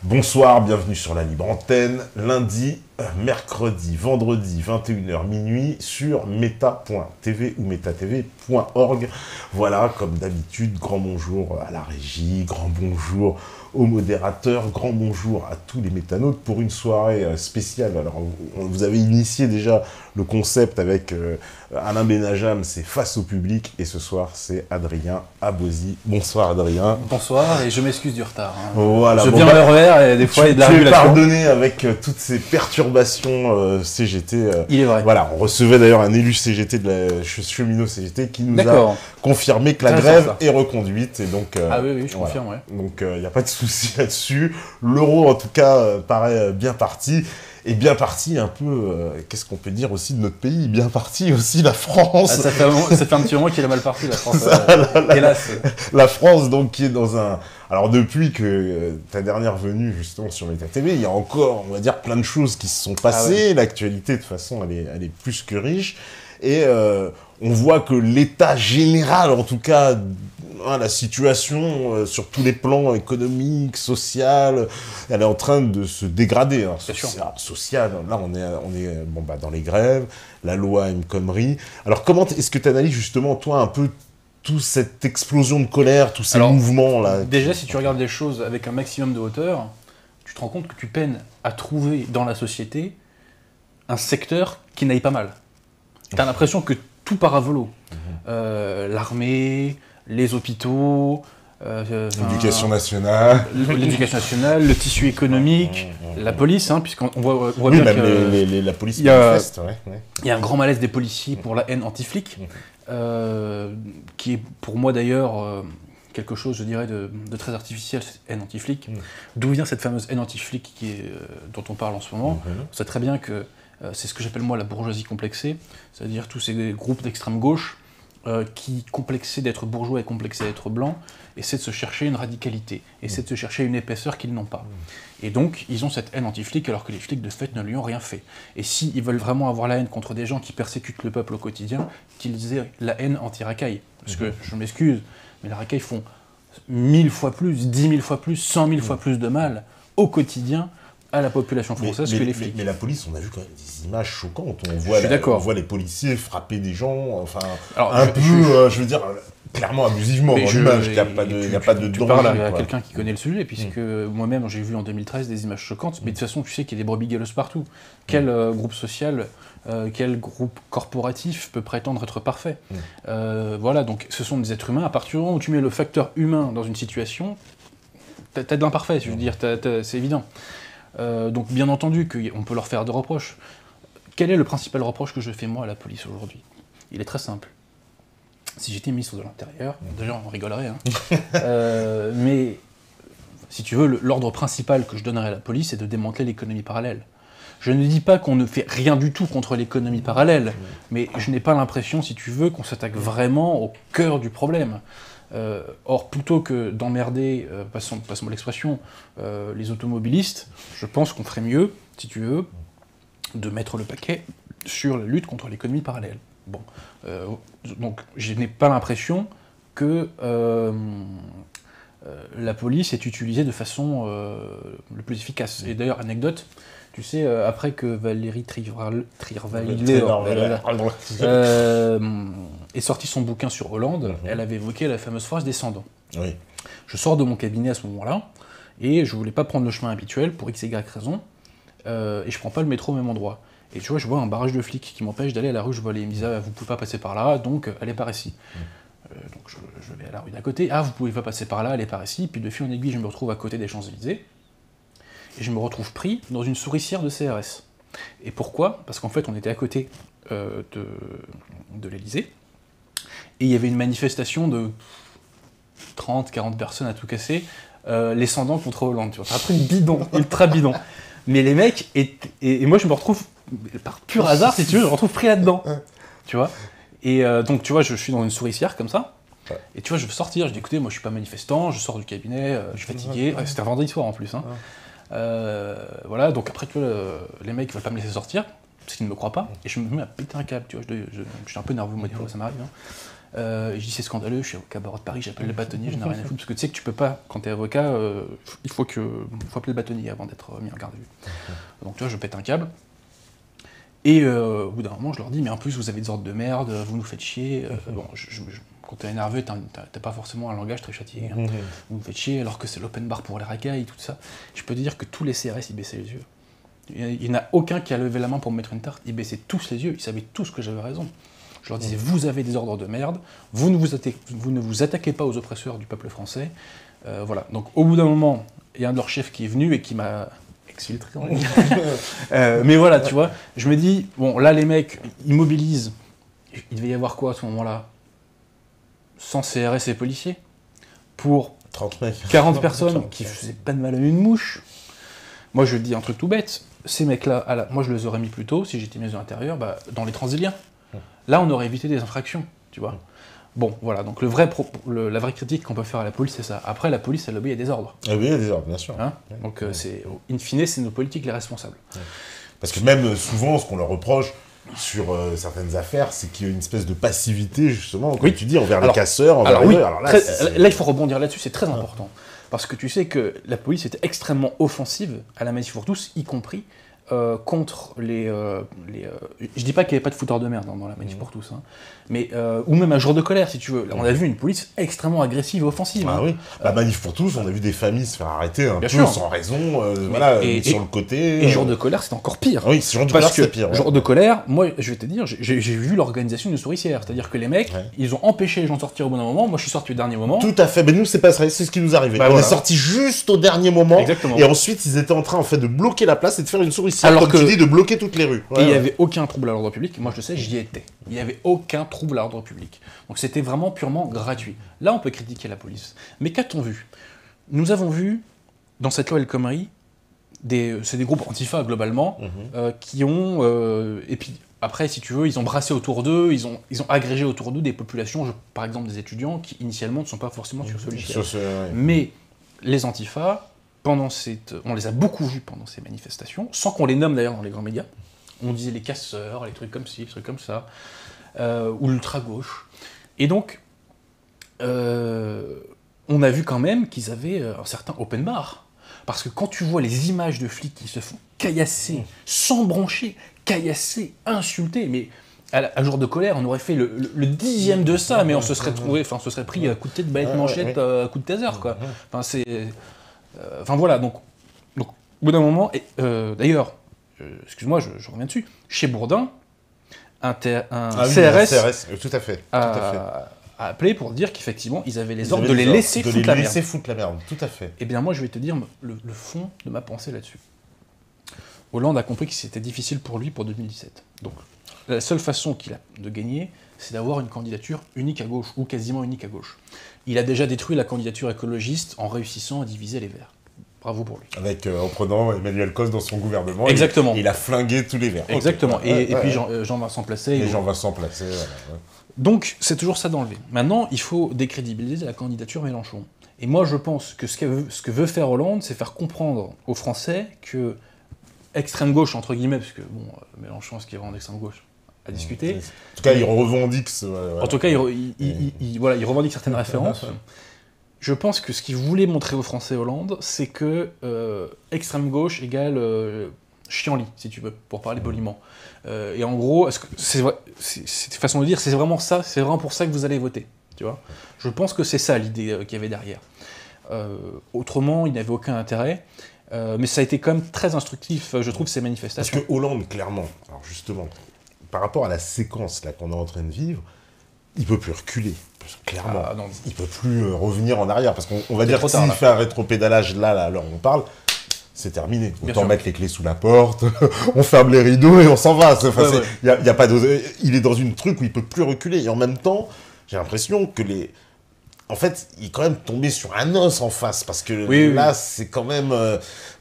Bonsoir, bienvenue sur la Libre Antenne, lundi, mercredi, vendredi, 21h minuit sur meta.tv ou metatv.org. Voilà, comme d'habitude, grand bonjour à la régie, grand bonjour aux modérateurs, grand bonjour à tous les métanautes pour une soirée spéciale. Alors, vous avez initié déjà le concept avec Alain Benajam, c'est face au public, et ce soir, c'est Adrien Abosi. Bonsoir Adrien. Bonsoir, et je m'excuse du retard. Voilà, je viens à l'heure et des fois il y a de la régulation. Pardonné avec toutes ces perturbations CGT. Il est vrai. Voilà, on recevait d'ailleurs un élu CGT de la cheminot CGT qui nous a confirmé que la grève est reconduite. Et donc, ah oui, je confirme, ouais. Donc il n'y a pas de souci là-dessus. L'euro, en tout cas, paraît bien parti. Et bien parti un peu, qu'est-ce qu'on peut dire aussi de notre pays? Bien parti aussi la France. Ah, ça fait un petit moment qu'il a mal parti, la France. Hélas. La France, donc, qui est dans un... Alors, depuis que ta dernière venue, justement, sur Meta TV, il y a encore, on va dire, plein de choses qui se sont passées. Ah ouais. L'actualité, de toute façon, elle est plus que riche. Et on voit que l'état général, en tout cas... la situation sur tous les plans économiques, social, elle est en train de se dégrader. Hein. Social, là on est bon, bah, dans les grèves, la loi El Khomri. Alors comment est-ce que tu analyses justement toi un peu toute cette explosion de colère, tous ces mouvements là? Déjà, si tu regardes les choses avec un maximum de hauteur, tu te rends compte que tu peines à trouver dans la société un secteur qui n'aille pas mal. Tu as l'impression que tout part à volo. L'armée, les hôpitaux, l'éducation nationale, le tissu économique, la police, hein, puisqu'on voit oui, bien que la police manifeste. Il y a un grand malaise des policiers pour la haine anti-flic, qui est pour moi d'ailleurs quelque chose, je dirais, de très artificiel, cette haine anti-flic. D'où vient cette fameuse haine anti-flic dont on parle en ce moment? On sait très bien que c'est ce que j'appelle moi la bourgeoisie complexée, c'est-à-dire tous ces groupes d'extrême gauche qui, complexés d'être bourgeois et complexés d'être blancs, essaient de se chercher une radicalité, essaient de se chercher une épaisseur qu'ils n'ont pas. Et donc, ils ont cette haine anti-flic, alors que les flics, de fait, ne lui ont rien fait. Et s'ils veulent vraiment avoir la haine contre des gens qui persécutent le peuple au quotidien, qu'ils aient la haine anti-racaille. Parce que, je m'excuse, mais les racailles font 1000 fois plus, 10 000 fois plus, 100 000 fois plus de mal au quotidien à la population française que les flics. Mais la police, on a vu quand même des images choquantes. On voit les policiers frapper des gens, enfin, alors, je veux dire, clairement abusivement dans l'image, il n'y a pas de danger. Tu parles à quelqu'un qui connaît le sujet, puisque moi-même j'ai vu en 2013 des images choquantes, mais de toute façon tu sais qu'il y a des brebis galeuses partout. Quel groupe social, quel groupe corporatif peut prétendre être parfait? Voilà, donc ce sont des êtres humains. À partir du moment où tu mets le facteur humain dans une situation, t'as de l'imparfait, je veux dire, c'est évident. Donc bien entendu qu'on peut leur faire des reproches. Quel est le principal reproche que je fais moi à la police aujourd'hui? Il est très simple. Si j'étais ministre de l'Intérieur, déjà on rigolerait, hein. Mais si tu veux, l'ordre principal que je donnerais à la police, c'est de démanteler l'économie parallèle. Je ne dis pas qu'on ne fait rien du tout contre l'économie parallèle, mais je n'ai pas l'impression, si tu veux, qu'on s'attaque vraiment au cœur du problème. Or, plutôt que d'emmerder, passons-moi l'expression, les automobilistes, je pense qu'on ferait mieux, si tu veux, de mettre le paquet sur la lutte contre l'économie parallèle. Bon, donc je n'ai pas l'impression que la police est utilisée de façon le plus efficace. Et d'ailleurs, anecdote, tu sais, après que Valérie Trierweiler est sorti son bouquin sur Hollande, elle avait évoqué la fameuse phrase descendant. Oui. Je sors de mon cabinet à ce moment-là, et je voulais pas prendre le chemin habituel pour x, y raison, et je prends pas le métro au même endroit. Et tu vois, je vois un barrage de flics qui m'empêche d'aller à la rue, je vois les, ils me disent ah, vous pouvez pas passer par là, donc allez par ici. Donc je vais à la rue d'à côté, ah vous pouvez pas passer par là, allez par ici, puis de fil en aiguille je me retrouve à côté des Champs-Élysées, et je me retrouve pris dans une souricière de CRS. Et pourquoi? Parce qu'en fait on était à côté de l'Élysée, et il y avait une manifestation de 30-40 personnes à tout casser, les Cendants contre Hollande, tu vois, un truc bidon, ultra bidon. Mais les mecs, et moi je me retrouve, par pur hasard si tu veux, je me retrouve pris là-dedans, tu vois. Et donc tu vois, je suis dans une souricière comme ça, et tu vois, je veux sortir, je dis écoutez, moi je suis pas manifestant, je sors du cabinet, je suis fatigué, c'était un vendredi soir en plus, hein. Voilà, donc après tu vois, les mecs veulent pas me laisser sortir, parce qu'ils ne me croient pas, et je me mets à péter un câble, tu vois, je suis un peu nerveux, moi des fois ça m'arrive, hein. Je dis c'est scandaleux, je suis avocat barreau de Paris, j'appelle le bâtonnier, je n'ai rien à foutre, parce que tu sais que tu peux pas, quand tu es avocat, il faut appeler le bâtonnier avant d'être mis en garde à vue. Donc tu vois, je pète un câble. Et au bout d'un moment, je leur dis, mais en plus, vous avez des ordres de merde, vous nous faites chier. Bon, quand t'es énervé, t'as pas forcément un langage très châtié. Hein. Vous nous faites chier alors que c'est l'open bar pour les racailles, tout ça. Je peux te dire que tous les CRS, ils baissaient les yeux. Il n'y en a aucun qui a levé la main pour me mettre une tarte. Ils baissaient tous les yeux, ils savaient tous que j'avais raison. Je leur disais, vous avez des ordres de merde, vous ne vous attaquez pas aux oppresseurs du peuple français. Voilà. Donc au bout d'un moment, il y a un de leurs chefs qui est venu et qui m'a exfiltré. Mais voilà, tu vois, je me dis, bon, là les mecs, ils mobilisent. Il devait y avoir quoi à ce moment-là 100 CRS et policiers pour 30 mecs. 40 personnes qui faisaient pas de mal à une mouche. Moi, je dis un truc tout bête. Ces mecs-là, moi, je les aurais mis plus tôt, si j'étais ministre de l'Intérieur, dans les Transiliens. Là, on aurait évité des infractions, tu vois. Bon, voilà. Donc, la vraie critique qu'on peut faire à la police, c'est ça. Après, la police, elle obéit à des ordres. Elle obéit à des ordres, bien sûr. Hein donc, in fine, c'est nos politiques les responsables. Parce que même souvent, ce qu'on leur reproche sur certaines affaires, c'est qu'il y a une espèce de passivité, justement, comme tu dis, envers les casseurs, envers les... Alors là, il faut rebondir là-dessus, c'est très important. Parce que tu sais que la police était extrêmement offensive à la Manif pour tous, y compris contre les... je dis pas qu'il n'y avait pas de fouteurs de merde dans la Manif pour tous, hein, mais, ou même un jour de colère, si tu veux. Là, on a vu une police extrêmement agressive et offensive. Ah oui, la Manif pour tous, on a vu des familles se faire arrêter un peu sans raison, sur le côté... Et jour de colère, c'est encore pire. Oui, jour de colère, c'est pire. Jour de colère, moi, je vais te dire, j'ai vu l'organisation d'une souricière. C'est-à-dire que les mecs, ils ont empêché les gens de sortir au bon moment. Moi, je suis sorti au dernier moment. Tout à fait, mais nous, c'est pas ça, c'est ce qui nous arrivait. On est sorti juste au dernier moment. Exactement. Et ensuite, ils étaient en train, en fait, de bloquer la place et de faire une souricière. Alors comme tu dis, de bloquer toutes les rues. Et il n'y avait aucun trouble à l'ordre public. Moi, je le sais, j'y étais. Il n'y avait aucun trouble à l'ordre public. Donc c'était vraiment purement gratuit. Là, on peut critiquer la police. Mais qu'a-t-on vu? Nous avons vu, dans cette loi El Khomri, c'est des groupes antifa, globalement, qui ont... et puis, après, si tu veux, ils ont brassé autour d'eux, ils ont agrégé autour d'eux des populations, par exemple des étudiants, qui, initialement, ne sont pas forcément sur ce logiciel. Mais les antifas... on les a beaucoup vus pendant ces manifestations, sans qu'on les nomme d'ailleurs dans les grands médias. On disait les casseurs, les trucs comme ci, les trucs comme ça, ou l'ultra-gauche. Et donc, on a vu quand même qu'ils avaient un certain open bar. Parce que quand tu vois les images de flics qui se font caillasser, sans broncher, caillasser, insulter, mais à jour de colère, on aurait fait le dixième de ça, mais on se serait pris à coup de tête, balayette manchette, à coup de taser, quoi. Enfin, c'est... Enfin voilà, donc au bout d'un moment, d'ailleurs, excuse-moi, je reviens dessus, chez Bourdin, un CRS, tout à fait. A appelé pour dire qu'effectivement, ils avaient les ordres de les laisser foutre la merde. Tout à fait. Eh bien moi, je vais te dire le fond de ma pensée là-dessus. Hollande a compris que c'était difficile pour lui pour 2017. Donc la seule façon qu'il a de gagner, c'est d'avoir une candidature unique à gauche, ou quasiment unique à gauche. Il a déjà détruit la candidature écologiste en réussissant à diviser les Verts. Bravo pour lui. En prenant Emmanuel Cos dans son gouvernement. Exactement. Il a flingué tous les Verts. Exactement. Et puis Jean-Vincent Placé. Et Jean-Vincent Placé, voilà. Donc, c'est toujours ça d'enlever. Maintenant, il faut décrédibiliser la candidature Mélenchon. Et moi, je pense que ce que veut faire Hollande, c'est faire comprendre aux Français que extrême gauche, entre guillemets, parce que, bon, Mélenchon, ce qui est vraiment d'extrême gauche à discuter. En tout cas, il revendique... En tout cas, il revendique certaines références. Je pense que ce qu'il voulait montrer aux Français Hollande, c'est que extrême gauche égale chienlit, si tu veux, pour parler poliment. Et en gros, c'est façon de dire, c'est vraiment ça, c'est vraiment pour ça que vous allez voter, tu vois. Je pense que c'est ça l'idée qu'il y avait derrière. Autrement, il n'avait aucun intérêt. Mais ça a été quand même très instructif, je trouve, ces manifestations. Parce que Hollande, clairement, alors justement, par rapport à la séquence là qu'on est en train de vivre, il peut plus reculer. Clairement, il peut plus revenir en arrière. Parce qu'on va dire que s'il fait un rétropédalage là, à l'heure où on parle, c'est terminé. Autant mettre les clés sous la porte, on ferme les rideaux et on s'en va. Y a pas il est dans une truc où il peut plus reculer. Et en même temps, j'ai l'impression que en fait, il est quand même tombé sur un os en face, parce que là, c'est quand même...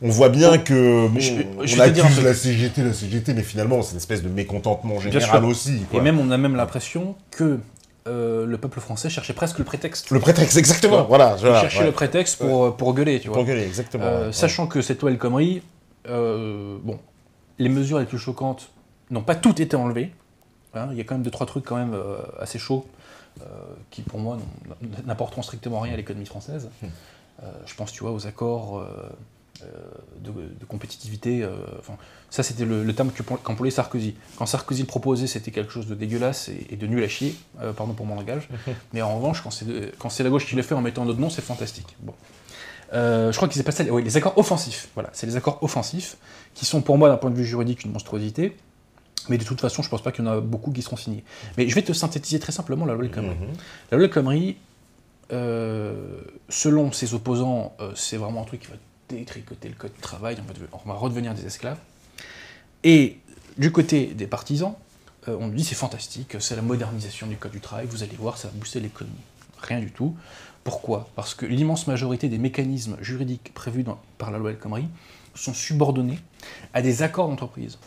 on voit bien que... on accuse la CGT, mais finalement, c'est une espèce de mécontentement général aussi. Quoi. Et même, on a même l'impression que le peuple français cherchait presque le prétexte. Le prétexte, exactement, voilà. Il cherchait le prétexte pour gueuler, tu vois. Pour gueuler, exactement. Sachant que cette loi El Khomri, bon, les mesures les plus choquantes n'ont pas toutes été enlevées. Hein, il y a quand même 2-3 trucs quand même assez chauds. qui pour moi n'apporteront strictement rien à l'économie française. Je pense, tu vois, aux accords de compétitivité. Ça, c'était le terme qu'employait Sarkozy. Quand Sarkozy le proposait, c'était quelque chose de dégueulasse et de nul à chier, pardon pour mon langage. Mais en revanche, quand c'est la gauche qui le fait en mettant d'autres noms, c'est fantastique. Bon. Je crois qu'ils appellent ça les accords offensifs. Voilà, c'est les accords offensifs qui sont pour moi, d'un point de vue juridique, une monstruosité. Mais de toute façon, je ne pense pas qu'il y en a beaucoup qui seront signés. Mais je vais te synthétiser très simplement la loi El Khomri. La loi El Khomri, selon ses opposants, c'est vraiment un truc qui va détricoter le code du travail, on va redevenir des esclaves. Et du côté des partisans, on nous dit c'est fantastique, c'est la modernisation du code du travail, vous allez voir, ça va booster l'économie. Rien du tout. Pourquoi ? Parce que l'immense majorité des mécanismes juridiques prévus par la loi El Khomri sont subordonnés à des accords d'entreprise.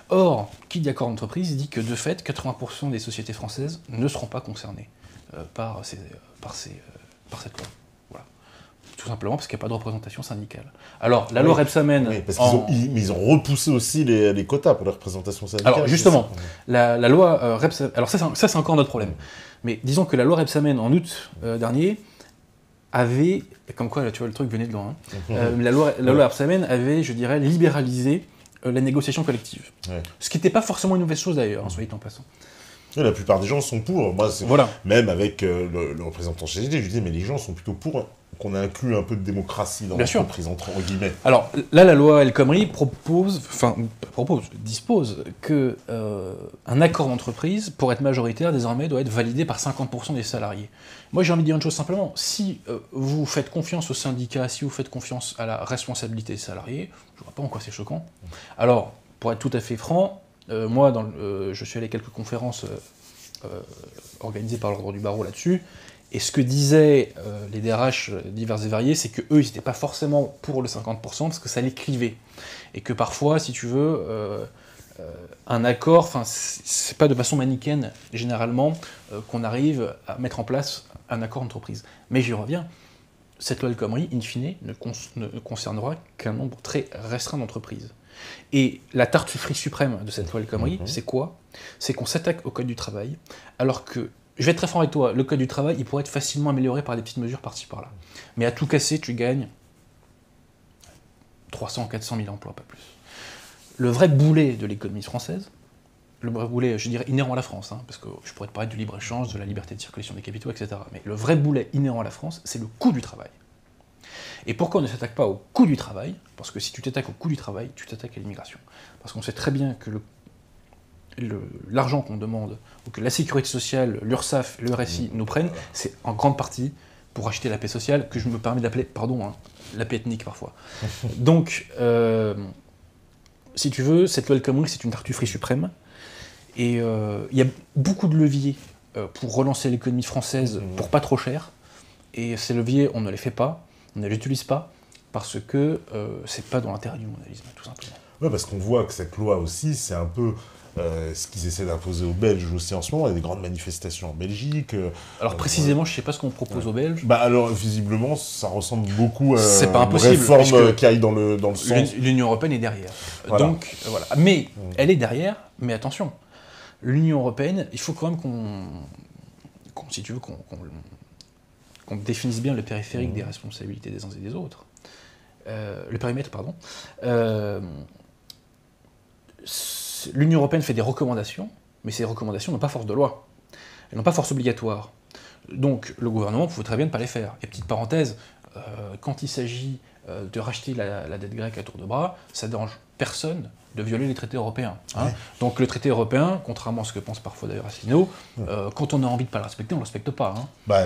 Or, qui dit accord d'entreprise dit que de fait, 80% des sociétés françaises ne seront pas concernées par cette loi. Voilà. Tout simplement parce qu'il n'y a pas de représentation syndicale. Alors, la loi Rebsamen... Oui, parce qu'ils ont repoussé aussi les quotas pour la représentation syndicale. Alors, justement, la loi Rebsamen... Alors ça, c'est encore notre problème. Mais disons que la loi Rebsamen, en août dernier, avait... Comme quoi, là, tu vois, le truc venait de loin. La loi Rebsamen avait, je dirais, libéralisé la négociation collective. Ouais. Ce qui n'était pas forcément une mauvaise chose d'ailleurs, soit dit en passant. Et la plupart des gens sont pour. Moi, même avec le représentant CGT, je lui dis, mais les gens sont plutôt pour qu'on inclue un peu de démocratie dans l'entreprise, entre guillemets. Alors là, la loi El Khomri dispose que un accord d'entreprise, pour être majoritaire, désormais, doit être validé par 50% des salariés. Moi, j'ai envie de dire une chose simplement. Si vous faites confiance aux syndicats, si vous faites confiance à la responsabilité des salariés, je ne vois pas en quoi c'est choquant. Alors, pour être tout à fait franc, moi, je suis allé à quelques conférences organisées par l'Ordre du Barreau là-dessus, et ce que disaient les DRH divers et variés, c'est qu'eux, ils n'étaient pas forcément pour le 50%, parce que ça les clivait. Et que parfois, si tu veux, un accord, c'est pas de façon manichéenne, généralement, qu'on arrive à mettre en place un accord d'entreprise. Mais j'y reviens, cette loi El Khomri, in fine, ne concernera qu'un nombre très restreint d'entreprises. Et la tartufferie suprême de cette loi El Khomri, c'est quoi ? C'est qu'on s'attaque au code du travail, alors que, je vais être très franc avec toi, le code du travail, il pourrait être facilement amélioré par des petites mesures par-ci par-là. Mais à tout casser, tu gagnes 300 ou 400 000 emplois, pas plus. Le vrai boulet de l'économie française, le vrai boulet, je dirais, inhérent à la France, parce que je pourrais te parler du libre-échange, de la liberté de circulation des capitaux, etc. Mais le vrai boulet inhérent à la France, c'est le coût du travail. Et pourquoi on ne s'attaque pas au coût du travail ? Parce que si tu t'attaques au coût du travail, tu t'attaques à l'immigration. Parce qu'on sait très bien que l'argent qu'on demande, ou que la sécurité sociale, l'URSSAF, le RSI nous prennent, c'est en grande partie pour acheter la paix sociale, que je me permets d'appeler, la paix ethnique parfois. Donc, si tu veux, cette loi El Khomri, c'est une tartufferie suprême, et il y a beaucoup de leviers pour relancer l'économie française pour pas trop cher, et ces leviers, on ne les fait pas, on ne les utilise pas, parce que c'est pas dans l'intérêt du mondialisme, tout simplement. Oui, parce qu'on voit que cette loi aussi, c'est un peu ce qu'ils essaient d'imposer aux Belges aussi en ce moment. Il y a des grandes manifestations en Belgique. Alors précisément, je ne sais pas ce qu'on propose aux Belges. Alors, visiblement, ça ressemble beaucoup à une réforme qui aille dans le sens... L'Union européenne est derrière. Voilà. Donc, voilà. Mais, elle est derrière, mais attention, l'Union européenne, il faut quand même si tu veux, qu'on définisse bien le périphérique des responsabilités des uns et des autres. Le périmètre, pardon. L'Union européenne fait des recommandations, mais ces recommandations n'ont pas force de loi. Elles n'ont pas force obligatoire. Donc le gouvernement pouvait très bien ne pas les faire. Et petite parenthèse, quand il s'agit de racheter la dette grecque à tour de bras, ça ne dérange personne de violer les traités européens. Ouais. Donc le traité européen, contrairement à ce que pense parfois d'ailleurs Asselineau, quand on a envie de ne pas le respecter, on ne le respecte pas.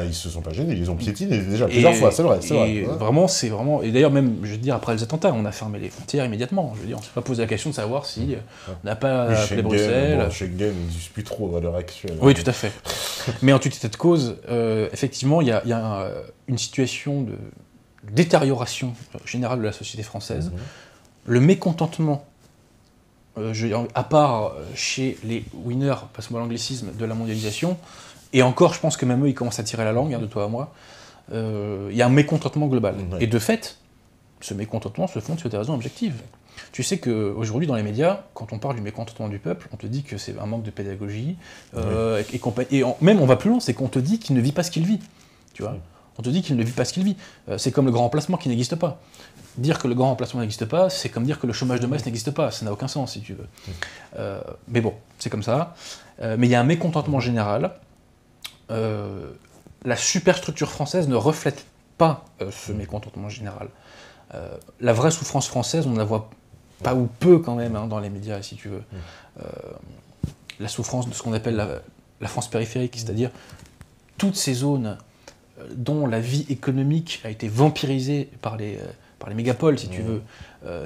Ils se sont pas gênés, ils ont piétiné déjà plusieurs fois, c'est vrai. Et vraiment, c'est vraiment... Et d'ailleurs, même, je veux dire, après les attentats, on a fermé les frontières immédiatement. Je veux dire, on ne s'est pas posé la question de savoir si on n'a pas appelé Bruxelles... Schengen n'existe plus trop à l'heure actuelle. Oui, tout à fait. Mais en tout état de cause, effectivement, il y a une situation de détérioration générale de la société française. Le mécontentement, à part chez les winners, passe-moi l'anglicisme, de la mondialisation, et encore, je pense que même eux, ils commencent à tirer la langue, de toi à moi, il y a un mécontentement global. Et de fait, ce mécontentement se fonde sur des raisons objectives. Tu sais qu'aujourd'hui, dans les médias, quand on parle du mécontentement du peuple, on te dit que c'est un manque de pédagogie, même on va plus loin, c'est qu'on te dit qu'il ne vit pas ce qu'il vit, tu vois. On te dit qu'il ne vit pas ce qu'il vit. C'est comme le grand remplacement qui n'existe pas. Dire que le grand remplacement n'existe pas, c'est comme dire que le chômage de masse n'existe pas, ça n'a aucun sens, si tu veux. Mais bon, c'est comme ça. Mais il y a un mécontentement général. La superstructure française ne reflète pas ce mécontentement général. La vraie souffrance française, on ne la voit pas ou peu quand même dans les médias, si tu veux. La souffrance de ce qu'on appelle la France périphérique, c'est-à-dire toutes ces zones dont la vie économique a été vampirisée par les mégapoles, si tu veux,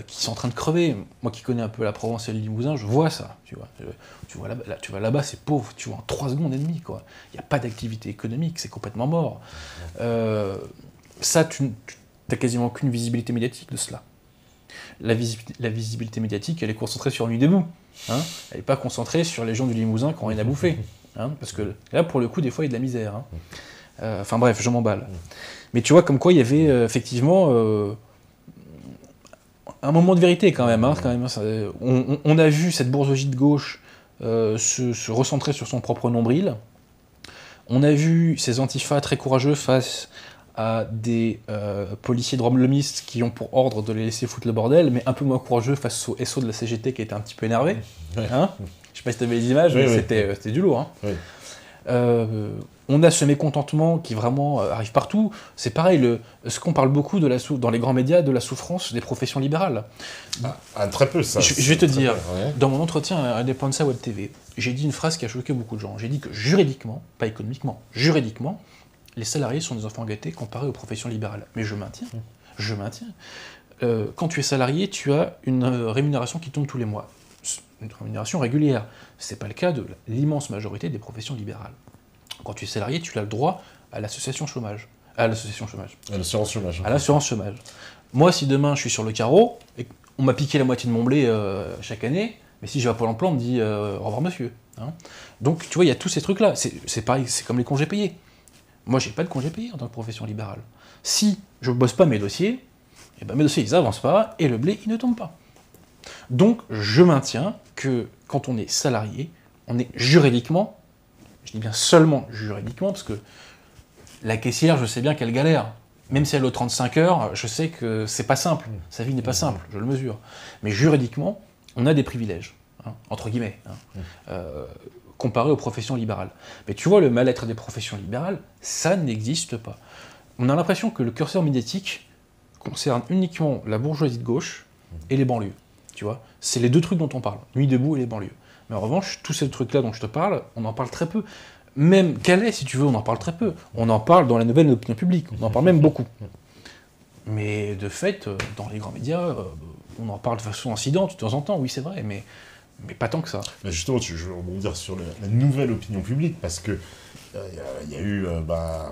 qui sont en train de crever. Moi qui connais un peu la Provence et le Limousin, je vois ça. Tu vois là-bas, c'est pauvre, tu vois, en 3 secondes et demie, quoi. Il n'y a pas d'activité économique, c'est complètement mort. Ça, tu n'as quasiment aucune visibilité médiatique de cela. La visibilité médiatique, elle est concentrée sur Nuit debout. Hein, elle n'est pas concentrée sur les gens du Limousin qui n'ont rien à bouffer. Hein, parce que là, pour le coup, des fois, il y a de la misère. Hein. Enfin bref, je m'emballe. Mais tu vois, comme quoi il y avait effectivement un moment de vérité quand même. Hein, on a vu cette bourgeoisie de gauche se recentrer sur son propre nombril. On a vu ces antifas très courageux face à des policiers droit-lomistes qui ont pour ordre de les laisser foutre le bordel, mais un peu moins courageux face au SO de la CGT qui était un petit peu énervé. Hein, je sais pas si tu avais les images, mais c'était du lourd. Hein. Oui. On a ce mécontentement qui vraiment arrive partout. C'est pareil, ce qu'on parle beaucoup dans les grands médias de la souffrance des professions libérales. Très peu, ça. Je vais te dire, dans mon entretien à Indépendance Web TV, j'ai dit une phrase qui a choqué beaucoup de gens. J'ai dit que juridiquement, pas économiquement, juridiquement, les salariés sont des enfants gâtés comparés aux professions libérales. Mais je maintiens. Quand tu es salarié, tu as une rémunération qui tombe tous les mois. Une rémunération régulière. Ce n'est pas le cas de l'immense majorité des professions libérales. Quand tu es salarié, tu as le droit à l'association chômage. À l'assurance chômage. À l'assurance chômage. Moi, si demain je suis sur le carreau, et on m'a piqué la moitié de mon blé chaque année, mais si je vais à Pôle emploi, on me dit au revoir monsieur. Hein. Donc tu vois, il y a tous ces trucs-là. C'est pareil, c'est comme les congés payés. Moi, j'ai pas de congés payés en tant que profession libérale. Si je bosse pas mes dossiers, eh ben mes dossiers ils avancent pas et le blé il ne tombe pas. Donc, je maintiens que quand on est salarié, on est juridiquement, je dis bien seulement juridiquement, parce que la caissière, je sais bien qu'elle galère. Même si elle est aux 35 heures, je sais que c'est pas simple. Sa vie n'est pas simple, je le mesure. Mais juridiquement, on a des privilèges, hein, entre guillemets, comparé aux professions libérales. Mais tu vois, le mal-être des professions libérales, ça n'existe pas. On a l'impression que le curseur médiatique concerne uniquement la bourgeoisie de gauche et les banlieues. Tu vois, c'est les deux trucs dont on parle, Nuit debout et les banlieues. Mais en revanche, tous ces trucs-là dont je te parle, on en parle très peu. Même Calais, si tu veux, on en parle très peu. On en parle dans la nouvelle opinion publique, on en parle même beaucoup. Mais de fait, dans les grands médias, on en parle de façon incidente de temps en temps, oui c'est vrai, mais pas tant que ça. Mais justement, je veux rebondir sur la nouvelle opinion publique, parce que il y a eu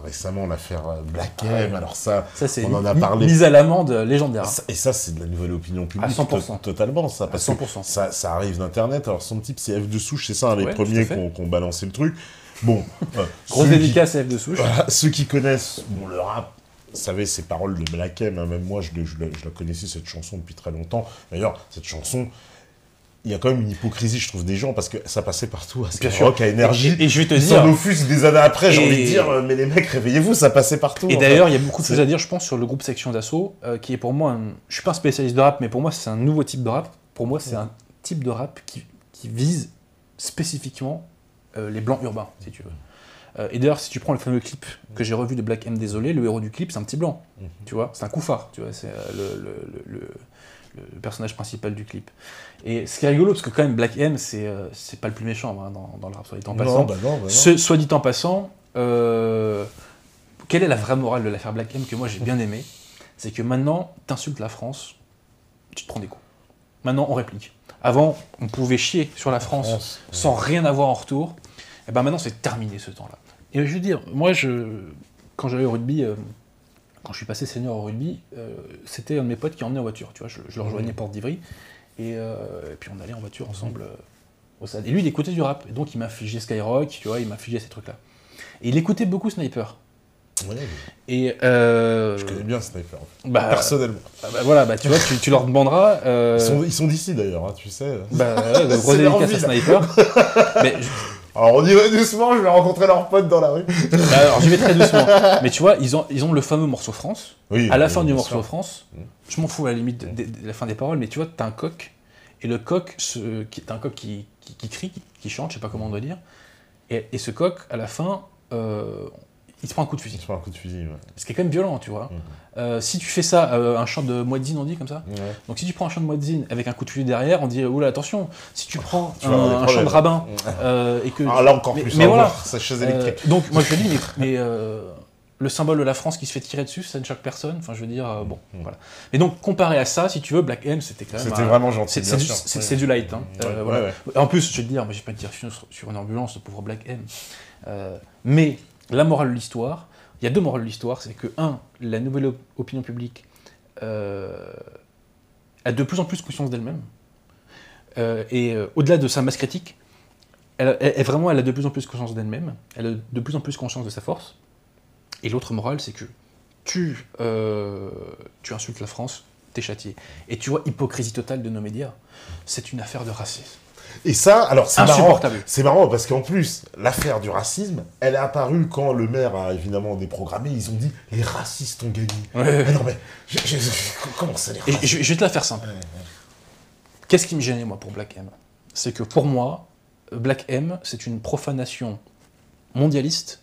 récemment l'affaire Black M, alors ça c'est on en a parlé. Mise à l'amende légendaire. Et ça, c'est de la nouvelle opinion publique. À 100%. Totalement, ça. Parce que ça arrive d'Internet. Alors, son type, c'est F de Souche, c'est ça, les premiers qui ont balancé le truc. Bon. Grosse dédicace à F de Souche. Voilà, ceux qui connaissent le rap, vous savez, ces paroles de Black M, hein, même moi, je la connaissais, cette chanson, depuis très longtemps. D'ailleurs, cette chanson, il y a quand même une hypocrisie, je trouve, des gens, parce que ça passait partout, à Skyrock, à Énergie. Et je vais te dire... Sans offus, des années après, j'ai envie de dire, mais les mecs, réveillez-vous, ça passait partout. Et d'ailleurs, il y a beaucoup de choses à dire, je pense, sur le groupe Section d'Assaut, qui est pour moi, je suis pas un spécialiste de rap, mais pour moi, c'est un nouveau type de rap. Pour moi, c'est un type de rap qui vise spécifiquement les blancs urbains, si tu veux. Et d'ailleurs, si tu prends le fameux clip que j'ai revu de Black M, désolé, le héros du clip, c'est un petit blanc, tu vois, c'est un couffard, tu vois, c'est le personnage principal du clip. Et ce qui est rigolo, parce que quand même Black M, c'est pas le plus méchant hein, dans le rap, soit dit en passant. Non. Soit dit en passant, quelle est la vraie morale de l'affaire Black M que moi j'ai bien aimé? C'est que maintenant, t'insultes la France, tu te prends des coups. Maintenant, on réplique. Avant, on pouvait chier sur la France sans rien avoir en retour. Et ben maintenant, c'est terminé ce temps-là. Et je veux dire, moi, quand j'allais au rugby, quand je suis passé senior au rugby, c'était un de mes potes qui emmenait en voiture. Tu vois, je le rejoignais Porte d'Ivry. Et puis on allait en voiture ensemble au stade. Et lui, il écoutait du rap. Et donc, il m'infligeait Skyrock, tu vois, il m'infligeait ces trucs-là. Et il écoutait beaucoup Sniper. Ouais, Et je connais bien Sniper, personnellement. Voilà, tu vois, tu leur demanderas... Ils sont d'ici d'ailleurs, hein, tu sais. Gros dédicace à Sniper. Mais alors on y va doucement, je vais rencontrer leurs potes dans la rue. Alors j'y vais très doucement. Mais tu vois, ils ont le fameux morceau France. Oui, à la fin du morceau France, je m'en fous à la limite de la fin des paroles, mais tu vois, t'as un coq, et le coq, t'as un coq qui crie, qui chante, je sais pas comment on doit dire, et ce coq, à la fin, il se prend un coup de fusil. Il se prend un coup de fusil, ouais. Ce qui est quand même violent, tu vois. Si tu fais ça, un chant de muezzin, on dit comme ça. Ouais. Donc si tu prends un chant de muezzin avec un coup de fusil derrière, on dit oula attention. Si tu prends un chant de rabbin et que là encore plus. Mais voilà. Sa chaise électrique. Donc moi je te dis mais le symbole de la France qui se fait tirer dessus, ça ne choque personne. Enfin je veux dire bon voilà. Et donc comparé à ça, si tu veux, Black M c'était quand même. C'était vraiment gentil. C'est du light. Hein. Voilà. En plus je vais te dire, j'ai pas de dire sur une ambulance, le pauvre Black M. Mais la morale de l'histoire. Il y a deux morales de l'histoire, c'est que, la nouvelle opinion publique a de plus en plus conscience d'elle-même, et au-delà de sa masse critique, elle a de plus en plus conscience d'elle-même, elle a de plus en plus conscience de sa force, et l'autre morale, c'est que tu insultes la France, t'es châtié. Et tu vois, hypocrisie totale de nos médias, c'est une affaire de racisme. Et ça, alors c'est insupportable. C'est marrant parce qu'en plus, l'affaire du racisme, elle est apparue quand le maire a évidemment déprogrammé. Ils ont dit les racistes ont gagné. Ouais. Mais non mais comment ça les racistes? Et je vais te la faire simple. Ouais. Qu'est-ce qui me gênait moi pour Black M? C'est que pour moi, Black M, c'est une profanation mondialiste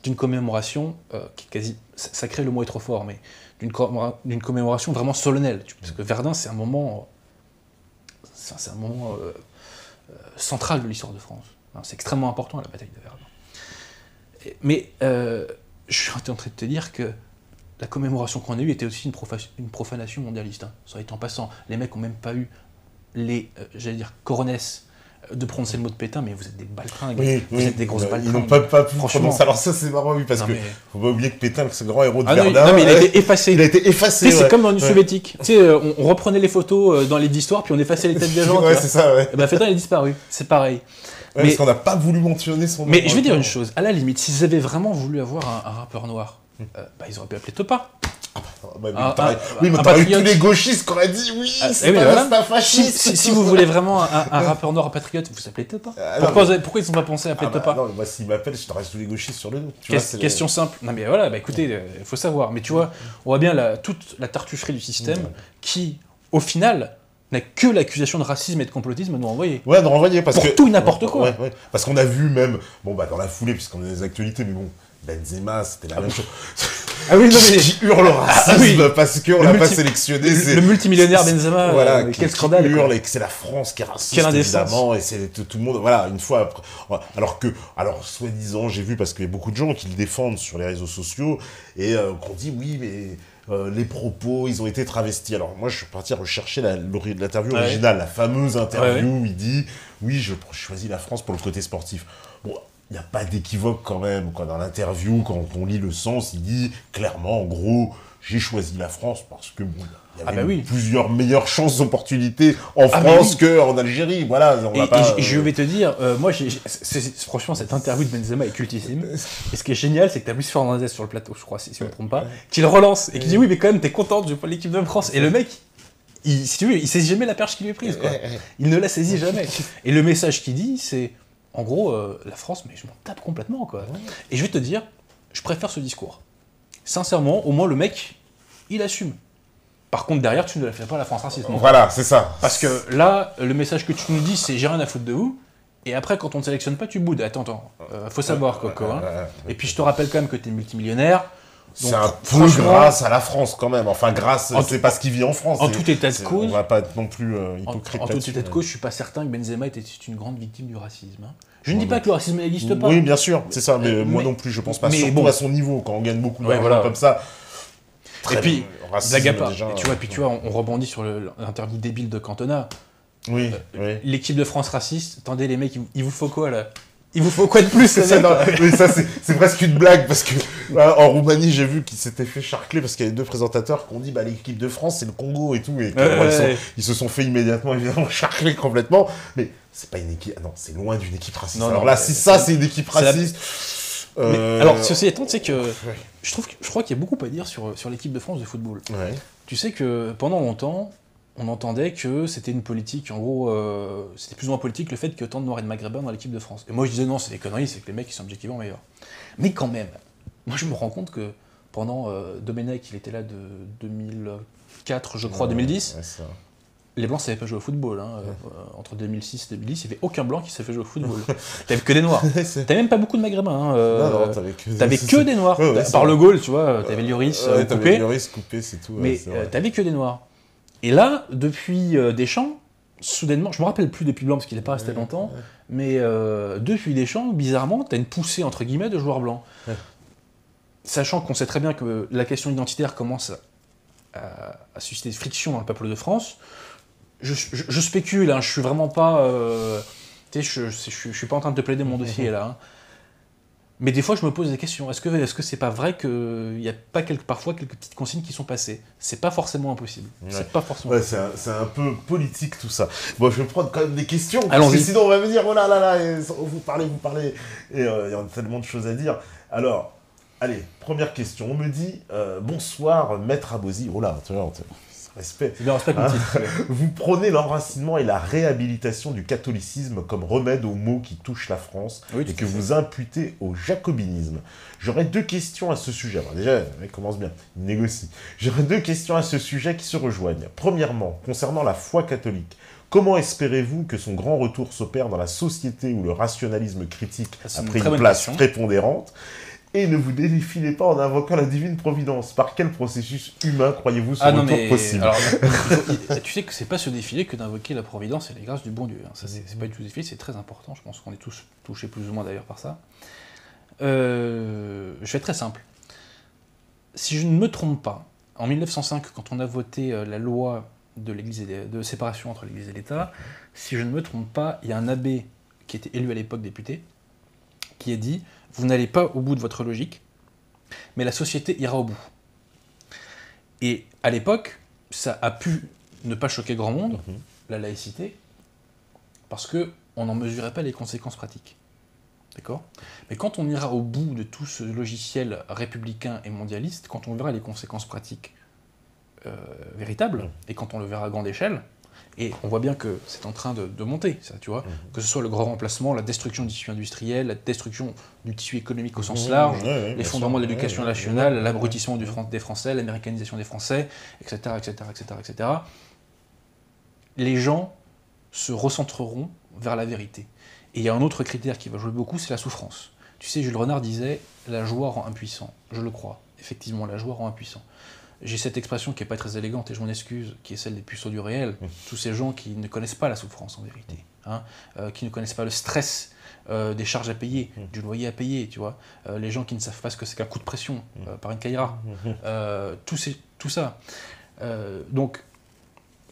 d'une commémoration qui est quasi sacré, le mot est trop fort, mais d'une commémoration vraiment solennelle. Parce que Verdun, c'est un moment. C'est un moment central de l'histoire de France. C'est extrêmement important, la bataille de Verdun. Mais je suis en train de te dire que la commémoration qu'on a eue était aussi une profanation mondialiste. Ça été en passant, les mecs n'ont même pas eu j'allais dire, coronesses de prononcer le mot de Pétain, mais vous êtes des baltringues, vous êtes des grosses baltringues. Ils n'ont pas pu prononcer. Alors ça c'est marrant, oui, parce que faut pas oublier que Pétain, ce grand héros de Verdun... Non mais il a été effacé. Il a été effacé, c'est comme dans une soviétique. Tu sais, on reprenait les photos dans les livres d'histoire, puis on effaçait les têtes des gens. Ouais, c'est ça, ouais. Et ben Pétain, il a disparu. C'est pareil. Ouais, parce qu'on n'a pas voulu mentionner son nom. Mais je vais dire une chose, à la limite, s'ils avaient vraiment voulu avoir un rappeur noir, ils auraient pu appeler Topa. Mais t'aurais eu tous les gauchistes qui auraient dit oui, c'est pas fasciste. Si vous voulez vraiment un rappeur noir patriote, vous appelez Topa. Pourquoi ils n'ont pas pensé à appeler Topa? Non, moi s'ils m'appellent, je t'aurais tous les gauchistes sur le dos. Question simple. Non mais voilà, écoutez, il faut savoir. Mais tu vois, on voit bien toute la tartufferie du système qui, au final, n'a que l'accusation de racisme et de complotisme à nous renvoyer. Ouais, nous renvoyer parce pour tout et n'importe quoi. Ouais. Parce qu'on a vu même, dans la foulée, puisqu'on a des actualités, mais bon, Benzema, c'était la même chose. Ah oui, non mais qui hurle au racisme parce qu'on l'a pas sélectionné. Le multimillionnaire Benzema, voilà, quel scandale. Qui hurle et que c'est la France qui est raciste, évidemment, et c'est tout le monde. Voilà, une fois après. Alors, soi-disant, j'ai vu parce qu'il y a beaucoup de gens qui le défendent sur les réseaux sociaux et qu'on dit oui, mais. Les propos, ils ont été travestis. Alors moi, je suis parti rechercher l'interview originale, la fameuse interview où il dit « Oui, je choisis la France pour le côté sportif ». Bon, il n'y a pas d'équivoque quand même. Dans l'interview, quand on lit le sens, il dit clairement, en gros, j'ai choisi la France parce que bon, il y avait plusieurs meilleures chances d'opportunités en France qu'en Algérie. Voilà, je vais te dire, moi, franchement, cette interview de Benzema est cultissime. Et ce qui est génial, c'est que tu as Luis Fernandez sur le plateau, je crois, si je ne me trompe pas, qui le relance et qui dit oui, mais quand même, t'es content de jouer pour l'équipe de France. Et le mec, si tu veux, il saisit jamais la perche qui lui est prise, quoi. Il ne la saisit jamais. Et le message qu'il dit, c'est, en gros, la France, mais je m'en tape complètement, quoi. Et je vais te dire, je préfère ce discours. Sincèrement, au moins, le mec, il assume. Par contre, derrière, tu ne la fais pas la France raciste. Voilà, c'est ça. Parce que là, le message que tu nous dis, c'est j'ai rien à foutre de vous. Et après, quand on ne sélectionne pas, tu boudes. Attends. Faut savoir, Coco. Et puis, je te rappelle quand même que tu es multimillionnaire. C'est un peu grâce à la France, quand même. Enfin, c'est parce qu'il vit en France. En tout état de cause. On va pas être non plus hypocrite en tout état de cause, je suis pas certain que Benzema était une grande victime du racisme. Je ne dis pas que le racisme n'existe pas. Oui, bien sûr, c'est ça. Mais moi non plus, je pense pas. Surtout à son niveau, quand on gagne beaucoup d'argent comme ça. Et puis, blague à part, tu vois, on rebondit sur l'interview débile de Cantona. Oui. L'équipe de France raciste, attendez les mecs, il vous faut quoi là? Il vous faut quoi de plus? Ça, c'est presque une blague, parce que en Roumanie, j'ai vu qu'ils s'étaient fait charcler, parce qu'il y a 2 présentateurs qui ont dit l'équipe de France, c'est le Congo et tout, et ils se sont fait immédiatement, évidemment, charcler complètement. Mais c'est pas une équipe... non, c'est loin d'une équipe raciste. Alors là, si ça, c'est une équipe raciste... Alors, ceci étant, tu sais que Ouais. je crois qu'il y a beaucoup à dire sur l'équipe de France de football. Ouais. Tu sais que pendant longtemps, on entendait que c'était une politique, en gros, c'était plus ou moins politique le fait qu'il y ait autant de Noirs et de Maghrébins dans l'équipe de France. Et moi je disais non, c'est des conneries, c'est que les mecs ils sont objectivement meilleurs. Mais quand même, moi je me rends compte que pendant Domenech, il était là de 2004, je crois, 2010, Ouais, ça. les Blancs ne savaient pas jouer au football. Hein. Entre 2006 et 2010, il n'y avait aucun Blanc qui savait jouer au football. T'avais que des Noirs. T'avais même pas beaucoup de Maghrébins. Hein. Non, t'avais que des Noirs. Ouais, Par le Gaulle, tu vois, t'avais Lloris t'avais coupé. Lloris coupé, c'est tout. Mais t'avais que des Noirs. Et là, depuis Deschamps, soudainement, je me rappelle plus depuis Blanc parce qu'il n'est pas resté longtemps, mais depuis Deschamps, bizarrement, t'as une poussée entre guillemets de joueurs blancs. Ouais. Sachant qu'on sait très bien que la question identitaire commence à susciter des frictions dans le peuple de France. Je spécule, hein, je suis vraiment pas. Tu sais, je suis pas en train de te plaider mon dossier là. Hein. Mais des fois, je me pose des questions. Est-ce que c'est pas vrai qu'il y a pas parfois quelques petites consignes qui sont passées? C'est pas forcéément impossible. Ouais. C'est pas forcément. Ouais, c'est un peu politique tout ça. Bon, je vais prendre quand même des questions. Parce Allons-y. que sinon, on va me dire, oh là là là, et vous parlez. Et il y a tellement de choses à dire. Alors, allez, première question. On me dit, bonsoir, maître Abosi. Oh là, tu vois, respect. C'est bien, respect comme titre. Vous prônez l'enracinement et la réhabilitation du catholicisme comme remède aux maux qui touchent la France Oui, et tout que à fait. vous imputez au jacobinisme. J'aurais deux questions à ce sujet. Alors déjà, le mec commence bien, il négocie. J'aurais deux questions à ce sujet qui se rejoignent. Premièrement, concernant la foi catholique. Comment espérez-vous que son grand retour s'opère dans la société où le rationalisme critique C'est a une pris très une bonne place question. prépondérante? Et ne vous défilez pas en invoquant la divine providence. Par quel processus humain croyez-vous ce retour possible? Alors, tu sais que c'est pas se défiler que d'invoquer la providence et les grâces du bon Dieu. Hein. Ça, c'est pas du tout défilé, c'est très important. Je pense qu'on est tous touchés plus ou moins d'ailleurs par ça. Je vais être très simple. Si je ne me trompe pas, en 1905, quand on a voté la loi de séparation entre l'Église et l'État, si je ne me trompe pas, il y a un abbé qui était élu à l'époque député qui a dit « Vous n'allez pas au bout de votre logique, mais la société ira au bout ». Et à l'époque, ça a pu ne pas choquer grand monde, la laïcité, parce qu'on n'en mesurait pas les conséquences pratiques. D'accord ? Mais quand on ira au bout de tout ce logiciel républicain et mondialiste, quand on verra les conséquences pratiques véritables, et quand on le verra à grande échelle, et on voit bien que c'est en train de monter, ça, tu vois, que ce soit le grand remplacement, la destruction du tissu industriel, la destruction du tissu économique au sens large, les fondements de l'éducation nationale, l'abrutissement des Français, l'américanisation des Français, etc., etc., etc., etc. Les gens se recentreront vers la vérité. Et il y a un autre critère qui va jouer beaucoup, c'est la souffrance. Tu sais, Jules Renard disait « la joie rend impuissant ». Je le crois. Effectivement, la joie rend impuissant. J'ai cette expression qui n'est pas très élégante, et je m'en excuse, qui est celle des puceaux du réel. Tous ces gens qui ne connaissent pas la souffrance, en vérité. Hein, qui ne connaissent pas le stress des charges à payer, du loyer à payer, tu vois. Les gens qui ne savent pas ce que c'est qu'un coup de pression par une caïra. Tout ça. Donc,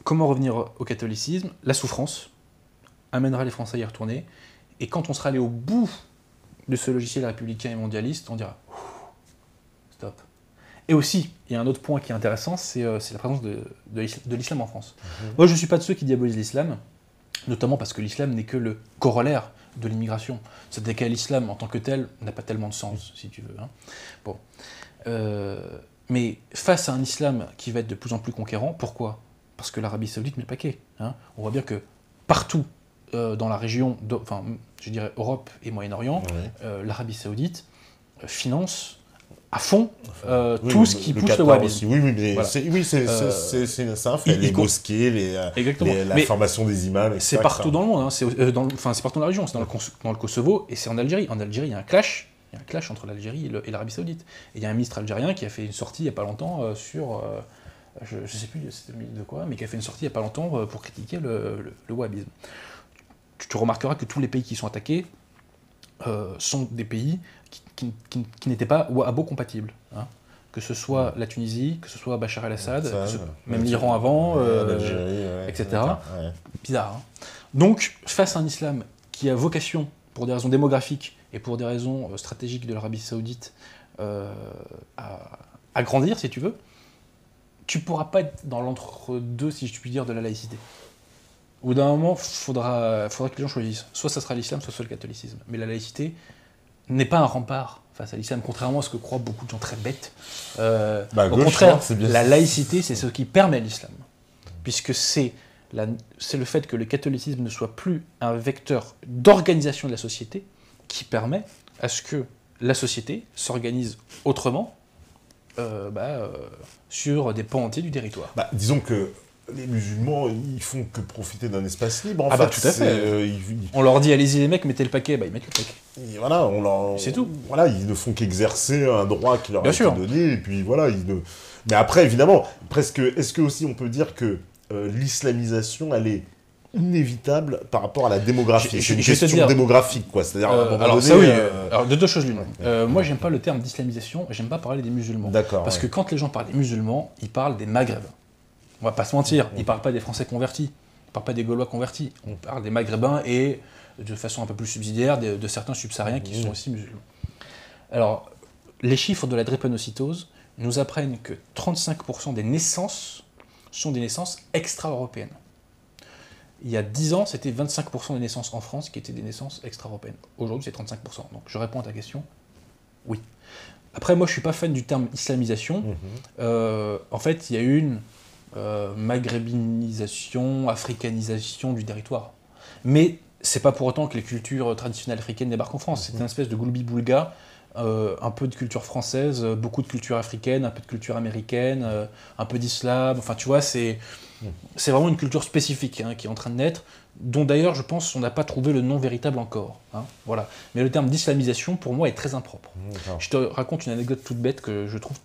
comment revenir au catholicisme? La souffrance amènera les Français à y retourner. Et quand on sera allé au bout de ce logiciel républicain et mondialiste, on dira « stop ». Et aussi, il y a un autre point qui est intéressant, c'est la présence de l'islam en France. Moi, je ne suis pas de ceux qui diabolisent l'islam, notamment parce que l'islam n'est que le corollaire de l'immigration. C'est-à-dire que l'islam, en tant que tel, n'a pas tellement de sens, si tu veux. Hein. Bon. Mais face à un islam qui va être de plus en plus conquérant, pourquoi? Parce que l'Arabie Saoudite met le paquet. Hein. On voit bien que partout dans la région, enfin, je dirais Europe et Moyen-Orient, l'Arabie Saoudite finance à fond tout ce qui pousse le wahhabisme. Oui, mais voilà. C'est un fait. Les mosquées, la formation des imams, etc. C'est partout dans le monde, hein. C'est partout dans la région, c'est dans le Kosovo et c'est en Algérie. En Algérie, il y a un clash entre l'Algérie et l'Arabie Saoudite. Et il y a un ministre algérien qui a fait une sortie il n'y a pas longtemps sur... je ne sais plus c'était de quoi, mais qui a fait une sortie il n'y a pas longtemps pour critiquer le wahhabisme. Tu remarqueras que tous les pays qui sont attaqués sont des pays qui n'étaient pas wahhabo-compatibles. Hein. Que ce soit la Tunisie, que ce soit Bachar el-Assad, même l'Iran avant, etc. Bizarre. Hein. Donc, face à un islam qui a vocation, pour des raisons démographiques et pour des raisons stratégiques de l'Arabie Saoudite, à grandir, si tu veux, tu ne pourras pas être dans l'entre-deux, si je puis dire, de la laïcité. Au bout d'un moment, il faudra que les gens choisissent. Soit ça sera l'islam, soit le catholicisme. Mais la laïcité n'est pas un rempart face à l'islam, contrairement à ce que croient beaucoup de gens très bêtes. Au contraire, la laïcité, c'est ce qui permet l'islam. Puisque c'est le fait que le catholicisme ne soit plus un vecteur d'organisation de la société qui permet à ce que la société s'organise autrement sur des pans entiers du territoire. Disons que les musulmans, ils font que profiter d'un espace libre, en fait. Tout à fait. On leur dit, allez-y les mecs, mettez le paquet, ils mettent le paquet. Et voilà, c'est tout. Voilà, ils ne font qu'exercer un droit qui leur a été donné, et puis voilà, Mais après, évidemment, est-ce que aussi on peut dire que l'islamisation, elle est inévitable par rapport à la démographie. C'est une question démographique, quoi. C'est-à-dire, alors, de deux choses l'une. Moi, j'aime pas le terme d'islamisation, j'aime pas parler des musulmans. D'accord. Parce que quand les gens parlent des musulmans, ils parlent des Maghrébins. On va pas se mentir, ils parlent pas des Français convertis, ils parlent pas des Gaulois convertis. On parle des Maghrébins et, de façon un peu plus subsidiaire, de certains subsahariens qui sont aussi musulmans. Alors, les chiffres de la drépanocytose nous apprennent que 35% des naissances sont des naissances extra-européennes. Il y a 10 ans, c'était 25% des naissances en France qui étaient des naissances extra-européennes. Aujourd'hui, c'est 35%. Donc, je réponds à ta question, oui. Après, moi, je suis pas fan du terme islamisation. En fait, il y a eu une maghrébinisation, africanisation du territoire. Mais c'est pas pour autant que les cultures traditionnelles africaines débarquent en France. C'est une espèce de goulbi-boulga, un peu de culture française, beaucoup de culture africaine, un peu de culture américaine, un peu d'islam. Enfin, tu vois, c'est vraiment une culture spécifique qui est en train de naître, dont d'ailleurs, je pense, on n'a pas trouvé le nom véritable encore. Voilà. Mais le terme d'islamisation, pour moi, est très impropre. Je te raconte une anecdote toute bête que je trouve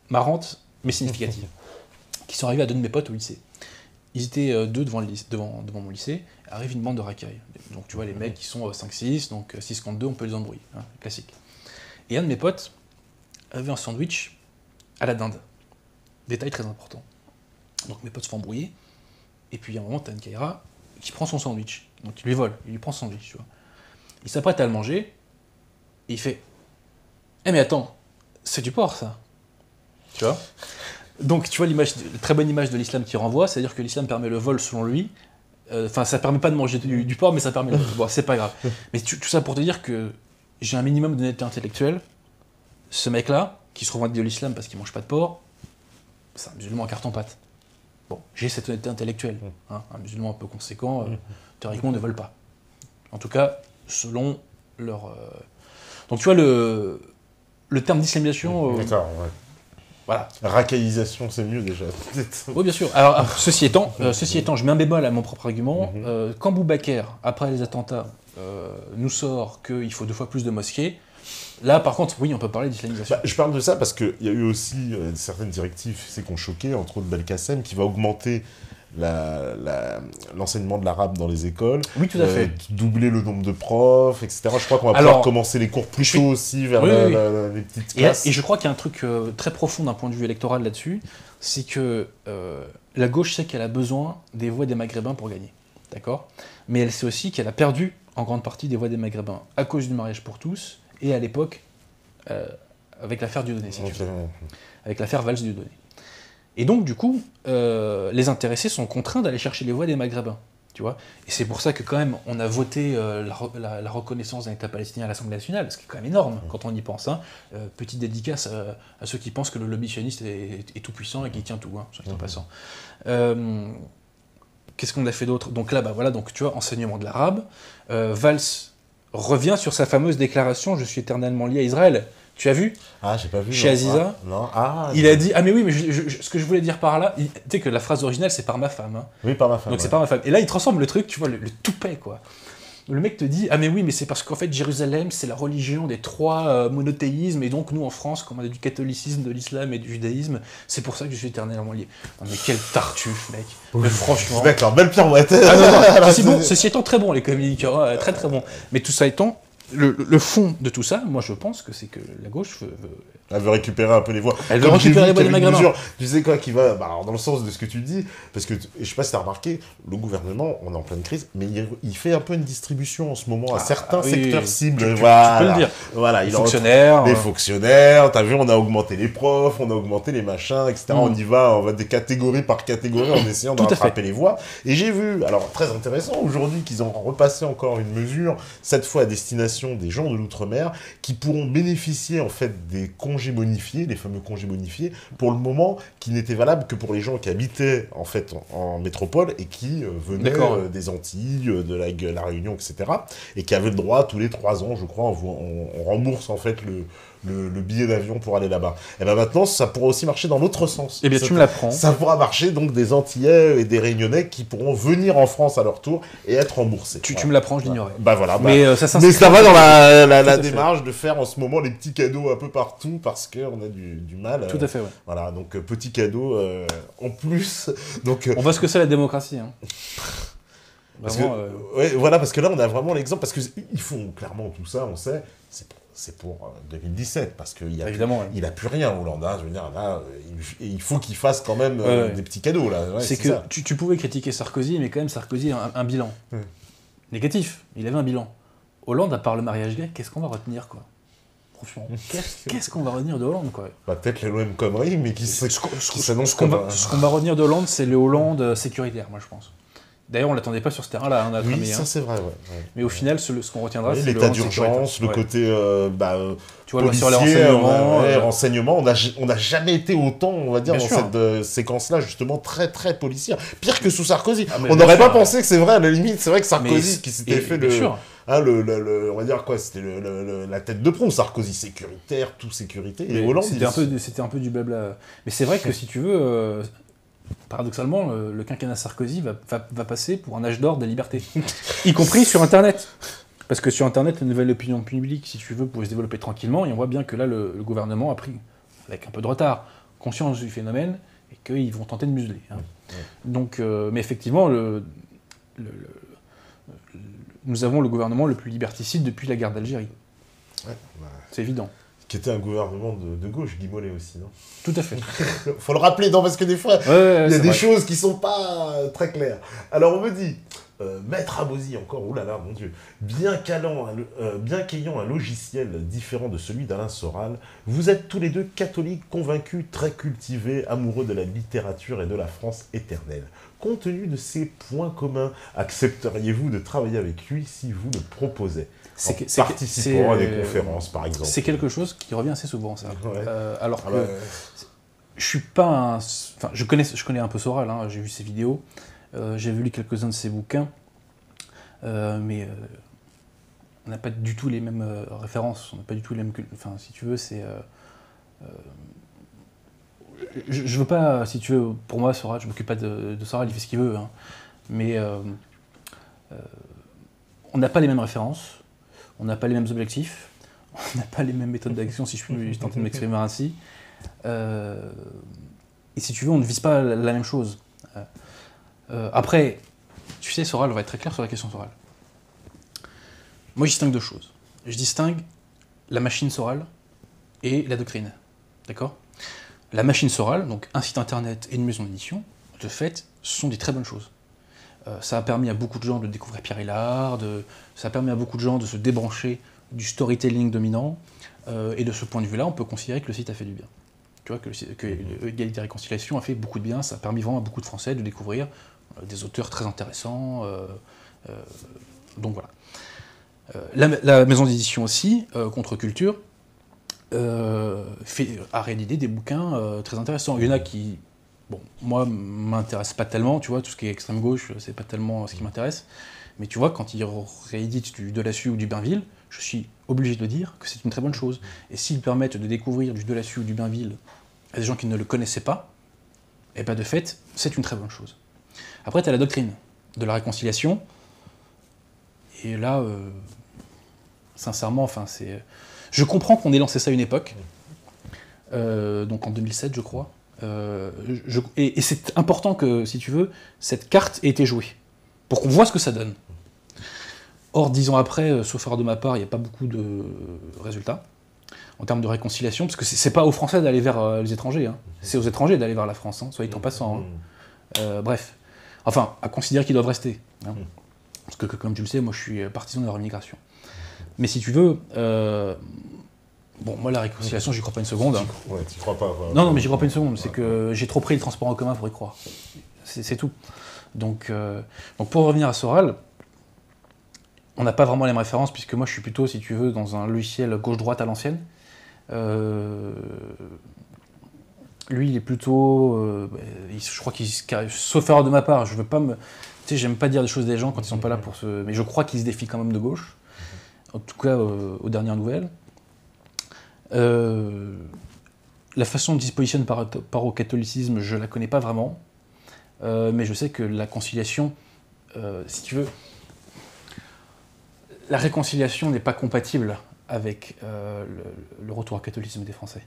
marrante, mais significative, qui sont arrivés à deux de mes potes au lycée. Ils étaient deux devant mon lycée, arrive une bande de racailles. Donc tu vois, les mecs qui sont 5-6, donc 6 contre 2, on peut les embrouiller, classique. Et un de mes potes avait un sandwich à la dinde. Détail très important. Donc mes potes se font embrouiller, et puis à un moment, t'as une Kaira qui prend son sandwich. Donc il lui vole, il lui prend son sandwich, tu vois. Il s'apprête à le manger, et il fait « Eh mais attends, c'est du porc ça !» Tu vois. Donc tu vois la très bonne image de l'islam qui renvoie, c'est-à-dire que l'islam permet le vol selon lui. Enfin, ça permet pas de manger du porc, mais ça permet le vol. Bon, c'est pas grave. Mais tout ça pour te dire que j'ai un minimum d'honnêteté intellectuelle. Ce mec-là, qui se revendique de l'islam parce qu'il mange pas de porc, c'est un musulman en carton-pâte. Bon, j'ai cette honnêteté intellectuelle. Un musulman un peu conséquent, théoriquement, ne vole pas. En tout cas, selon leur... Donc tu vois, le terme d'islamisation... D'accord, ouais. Voilà. Racaillisation, c'est mieux déjà. Oui, bien sûr. Alors, ceci étant, je mets un bémol à mon propre argument. Quand Boubaker, après les attentats, nous sort qu'il faut 2 fois plus de mosquées, là, par contre, oui, on peut parler d'islamisation. Je parle de ça parce qu'il y a eu aussi certaines directives qui ont choqué, entre autres Belkacem, qui va augmenter l'enseignement de l'arabe dans les écoles. Oui, tout à fait. Doubler le nombre de profs, etc. Je crois qu'on va pouvoir commencer les cours plus tôt aussi vers les petites classes. Et je crois qu'il y a un truc très profond d'un point de vue électoral là-dessus, c'est que la gauche sait qu'elle a besoin des voix des Maghrébins pour gagner. D'accord ? Mais elle sait aussi qu'elle a perdu en grande partie des voix des Maghrébins à cause du mariage pour tous et à l'époque avec l'affaire Dieudonné, si tu veux. Avec l'affaire Valls-Dieudonné. Et donc, du coup, les intéressés sont contraints d'aller chercher les voix des Maghrébins, tu vois. Et c'est pour ça que, quand même, on a voté la reconnaissance d'un État palestinien à l'Assemblée nationale, ce qui est quand même énorme quand on y pense. Petite dédicace à ceux qui pensent que le lobby sioniste est tout puissant et qui tient tout, soit en passant. Qu'est-ce qu'on a fait d'autre ? Donc là, voilà, donc tu vois, enseignement de l'arabe. Valls revient sur sa fameuse déclaration « Je suis éternellement lié à Israël ». Tu as vu ? Ah, j'ai pas vu. Chez Aziza, il a dit « Ah mais oui, mais ce que je voulais dire par là, tu sais que la phrase originale c'est par ma femme. » Oui, par ma femme. Donc c'est par ma femme. Et là, il transforme le truc, tu vois, le toupet, quoi. Le mec te dit « Ah mais oui, mais c'est parce qu'en fait, Jérusalem, c'est la religion des 3 monothéismes, et donc nous, en France, comme on a du catholicisme, de l'islam et du judaïsme, c'est pour ça que je suis éternellement lié. » Non mais quel tartuffe, mec. Mais franchement... D'accord, belle pirouette. Ceci étant très bon, les comiques, très très bon. Mais tout ça étant... Le fond de tout ça, moi je pense que c'est que la gauche Elle veut récupérer un peu les voix. Elle veut récupérer les voix des Maghrébins. Tu sais quoi, qui va dans le sens de ce que tu dis, parce que, je sais pas si tu as remarqué, le gouvernement, on est en pleine crise, mais il fait un peu une distribution en ce moment à certains secteurs cibles. Tu peux le dire. Voilà, les fonctionnaires. Les fonctionnaires, t'as vu, on a augmenté les profs, on a augmenté les machins, etc. On va des catégories par catégorie en essayant de rattraper les voix. Et j'ai vu, alors très intéressant, aujourd'hui, qu'ils ont repassé encore une mesure, cette fois à destination situation des gens de l'outre-mer qui pourront bénéficier en fait des congés bonifiés, les fameux congés bonifiés, pour le moment, qui n'étaient valables que pour les gens qui habitaient en fait en métropole et qui venaient des Antilles, de la Réunion, etc. et qui avaient le droit tous les 3 ans, je crois, on rembourse en fait le billet d'avion pour aller là-bas. Et bien maintenant, ça pourra aussi marcher dans l'autre sens. Eh bien, tu me l'apprends. Ça pourra marcher donc des Antillais et des Réunionnais qui pourront venir en France à leur tour et être remboursés. Tu me l'apprends, je l'ignorais. Bah voilà. Mais ça va dans la démarche de faire en ce moment les petits cadeaux un peu partout parce qu'on a du mal. Tout à fait, ouais. Voilà, donc petits cadeaux en plus. Donc, on voit ce que c'est la démocratie. Hein. Vraiment, voilà, parce que là, on a vraiment l'exemple, parce qu'ils font clairement tout ça, on sait, c'est pour 2017, parce qu'il a plus rien, Hollande. Hein, je veux dire, là, il faut qu'il fasse quand même des petits cadeaux. Là. Ouais, c'est que tu pouvais critiquer Sarkozy, mais quand même, Sarkozy a un bilan. Négatif, il avait un bilan. Hollande, à part le mariage gay, qu'est-ce qu'on va retenir, quoi? Franchement, qu'est-ce qu'on va retenir de Hollande, quoi? Bah, peut-être les mêmes conneries, mais qui s'annonce ce qu'on va retenir de Hollande, c'est le Hollande sécuritaire, moi, je pense. D'ailleurs, on ne l'attendait pas sur ce terrain-là, hein, oui, ça c'est vrai, ouais. Mais au final, ce qu'on retiendra, c'est l'état d'urgence, le côté tu vois, policier, sur les renseignements. On n'a jamais été autant, on va dire, dans cette séquence-là, justement, très, très policière. Pire que sous Sarkozy. On n'aurait pas pensé que c'est vrai, à la limite. C'est vrai que Sarkozy, qui s'était fait on va dire quoi, c'était la tête de proue, Sarkozy, sécuritaire, tout sécurité. Et Hollande, c'était un peu du blabla. Mais c'est vrai que si tu veux... paradoxalement, le quinquennat Sarkozy va passer pour un âge d'or des libertés, y compris sur Internet. Parce que sur Internet, la nouvelle opinion publique, si tu veux, pouvait se développer tranquillement, et on voit bien que là, le gouvernement a pris, avec un peu de retard, conscience du phénomène, et qu'ils vont tenter de museler. Hein. Donc, mais effectivement, nous avons le gouvernement le plus liberticide depuis la guerre d'Algérie. C'est évident. Qui était un gouvernement de gauche, Guy Mollet aussi, non? Tout à fait. Faut le rappeler, non, parce que des fois, il y a des choses qui sont pas très claires. Alors on me dit, Maître Abosi encore, oulala, mon Dieu, bien qu'ayant un logiciel différent de celui d'Alain Soral, vous êtes tous les deux catholiques convaincus, très cultivés, amoureux de la littérature et de la France éternelle. Compte tenu de ces points communs, accepteriez-vous de travailler avec lui si vous le proposez? Participant à des conférences, par exemple. C'est quelque chose qui revient assez souvent, ça. Alors que je suis pas Enfin, je connais un peu Soral, hein, j'ai vu ses vidéos, j'ai lu quelques-uns de ses bouquins, mais on n'a pas du tout les mêmes références, on n'a pas du tout les mêmes... Enfin, si tu veux, c'est... je veux pas, si tu veux, pour moi, Soral, je m'occupe pas de Soral, il fait ce qu'il veut, hein, mais on n'a pas les mêmes références, on n'a pas les mêmes objectifs, on n'a pas les mêmes méthodes d'action, si je puis tenter de m'exprimer ainsi. Et si tu veux, on ne vise pas la même chose. Après, tu sais, Soral, on va être très clair sur la question Soral. Moi, je distingue deux choses. Je distingue la machine Soral et la doctrine. D'accord? La machine Soral, donc un site internet et une maison d'édition, de fait, ce sont des très bonnes choses. Ça a permis à beaucoup de gens de découvrir Pierre Hillard, ça a permis à beaucoup de gens de se débrancher du storytelling dominant, et de ce point de vue-là, on peut considérer que le site a fait du bien. Tu vois, que Égalité et Réconciliation a fait beaucoup de bien, ça a permis vraiment à beaucoup de Français de découvrir des auteurs très intéressants, donc voilà. La maison d'édition aussi, Contre-Culture, a réédité des bouquins très intéressants. Il y en a qui... Bon, moi, m'intéresse pas tellement, tu vois, tout ce qui est extrême gauche, c'est pas tellement ce qui m'intéresse. Mais tu vois, quand ils rééditent du Delassus ou du Bainville, je suis obligé de dire que c'est une très bonne chose. Et s'ils permettent de découvrir du Delassus ou du Bainville à des gens qui ne le connaissaient pas, et bien de fait, c'est une très bonne chose. Après, tu as la doctrine de la réconciliation. Et là, sincèrement, enfin, c'est... Je comprends qu'on ait lancé ça à une époque, donc en 2007, je crois. Et c'est important que, si tu veux, cette carte ait été jouée, pour qu'on voit ce que ça donne. Or, 10 ans après, sauf erreur de ma part, il n'y a pas beaucoup de résultats en termes de réconciliation, parce que c'est pas aux Français d'aller vers les étrangers, hein. C'est aux étrangers d'aller vers la France, hein, soit dit en passant. Hein. Bref. Enfin, à considérer qu'ils doivent rester. Hein. Parce que, comme tu le sais, moi je suis partisan de leur immigration. Mais si tu veux... Bon, moi, la réconciliation, j'y crois pas une seconde. Hein. Ouais, t'y crois pas. Non, mais j'y crois pas une seconde. C'est que j'ai trop pris le transport en commun pour y croire. C'est tout. Donc, pour revenir à Soral, on n'a pas vraiment les mêmes références, puisque moi je suis plutôt, si tu veux, dans un logiciel gauche-droite à l'ancienne. Lui, il est plutôt... je crois qu'il... Sauf erreur de ma part, je veux pas me... Tu sais, j'aime pas dire des choses des gens quand ils sont pas là pour se... Mais je crois qu'il se défie quand même de gauche. En tout cas, aux dernières nouvelles. La façon dont il se positionne par rapport au catholicisme, je la connais pas vraiment. Mais je sais que la conciliation, si tu veux... La réconciliation n'est pas compatible avec le retour au catholicisme des Français.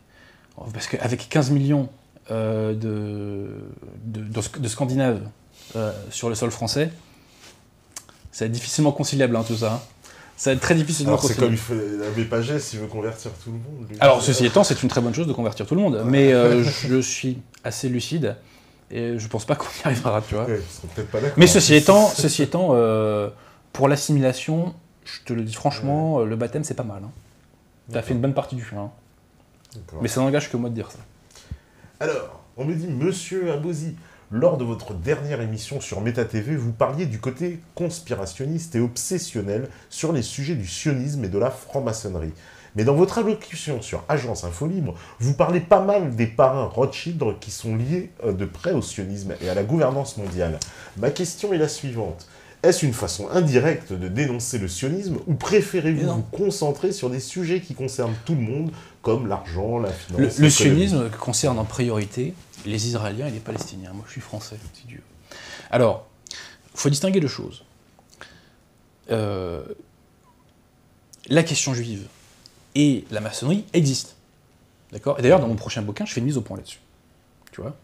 Parce qu'avec 15 millions de Scandinaves sur le sol français, ça va être difficilement conciliable, hein, tout ça. Hein. Ça va être très difficilement conciliable. Alors c'est comme il fait l'abbé Pagès, il veut convertir tout le monde. Lui. Alors ceci étant, c'est une très bonne chose de convertir tout le monde, mais je suis assez lucide et je pense pas qu'on y arrivera, tu vois. Ouais, ils sont peut-être pas d'accord. Mais ceci étant, pour l'assimilation, je te le dis franchement, le baptême c'est pas mal. Hein. T'as fait une bonne partie du chemin. Mais ça n'engage que moi de dire ça. Alors, on me dit, Monsieur Abosi, lors de votre dernière émission sur Méta TV, vous parliez du côté conspirationniste et obsessionnel sur les sujets du sionisme et de la franc-maçonnerie. Mais dans votre allocution sur Agence Info Libre, vous parlez pas mal des parrains Rothschild qui sont liés de près au sionisme et à la gouvernance mondiale. Ma question est la suivante. Est-ce une façon indirecte de dénoncer le sionisme ou préférez-vous vous concentrer sur des sujets qui concernent tout le monde, comme l'argent, la finance, le sionisme concerne en priorité les Israéliens et les Palestiniens. Moi, je suis français, si Dieu. Alors, il faut distinguer deux choses. La question juive et la maçonnerie existent. D'accord ? Et d'ailleurs, dans mon prochain bouquin, je fais une mise au point là-dessus. Tu vois ?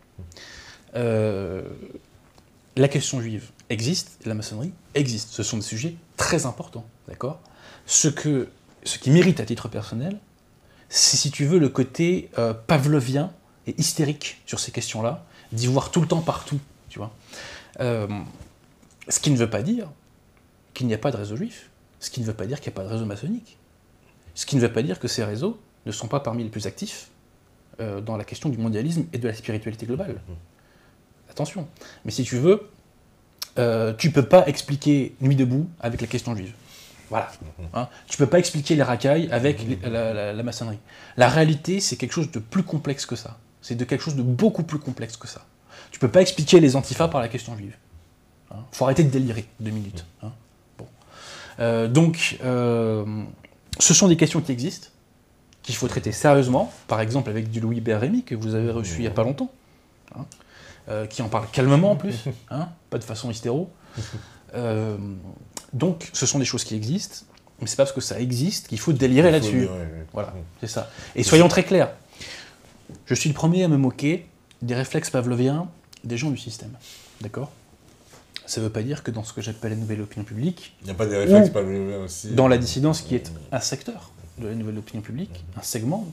La question juive existe et la maçonnerie existe. Ce sont des sujets très importants, d'accord ? Ce qui mérite à titre personnel, c'est, si tu veux, le côté pavlovien et hystérique sur ces questions-là, d'y voir tout le temps partout, tu vois. Ce qui ne veut pas dire qu'il n'y a pas de réseau juif, ce qui ne veut pas dire qu'il n'y a pas de réseau maçonnique, ce qui ne veut pas dire que ces réseaux ne sont pas parmi les plus actifs dans la question du mondialisme et de la spiritualité globale. Attention. Mais si tu veux, tu peux pas expliquer Nuit debout avec la question juive. Voilà. Hein, tu peux pas expliquer les racailles avec la maçonnerie. La réalité, c'est quelque chose de plus complexe que ça. C'est de quelque chose de beaucoup plus complexe que ça. Tu peux pas expliquer les antifas par la question juive. Hein, faut arrêter de délirer 2 minutes. Hein. Bon. Donc, ce sont des questions qui existent, qu'il faut traiter sérieusement, par exemple avec du Louis Bérémy, que vous avez reçu il n'y a pas longtemps, hein, qui en parle calmement en plus, hein, pas de façon hystéro. Donc, ce sont des choses qui existent, mais c'est pas parce que ça existe qu'il faut délirer là-dessus. Voilà, c'est ça. Et soyons très clairs, je suis le premier à me moquer des réflexes pavloviens des gens du système, d'accord ? Ça ne veut pas dire que dans ce que j'appelle la nouvelle opinion publique, il n'y a pas des réflexes pavloviens aussi. Dans la dissidence qui est un secteur de la nouvelle opinion publique, un segment,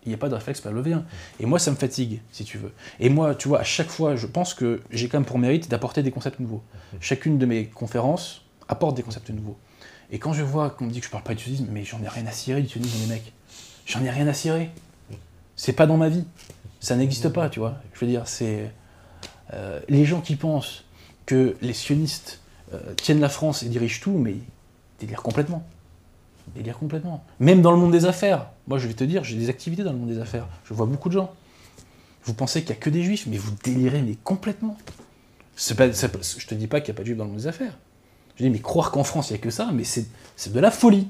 il n'y a pas de réflexe pavlovien. Et moi, ça me fatigue, si tu veux. Et moi, tu vois, à chaque fois, je pense que j'ai quand même pour mérite d'apporter des concepts nouveaux. Chacune de mes conférences apporte des concepts nouveaux. Et quand je vois qu'on me dit que je parle pas du sionisme, mais j'en ai rien à cirer du sionisme, les mecs. J'en ai rien à cirer. C'est pas dans ma vie. Ça n'existe pas, tu vois. Je veux dire, c'est... les gens qui pensent que les sionistes tiennent la France et dirigent tout, mais ils délirent complètement. Ils délirent complètement. Même dans le monde des affaires. Moi, je vais te dire, j'ai des activités dans le monde des affaires. Je vois beaucoup de gens. Vous pensez qu'il n'y a que des juifs, mais vous délirez mais complètement. Je te dis pas qu'il n'y a pas de juifs dans le monde des affaires. Je dis, mais croire qu'en France, il n'y a que ça, mais c'est de la folie.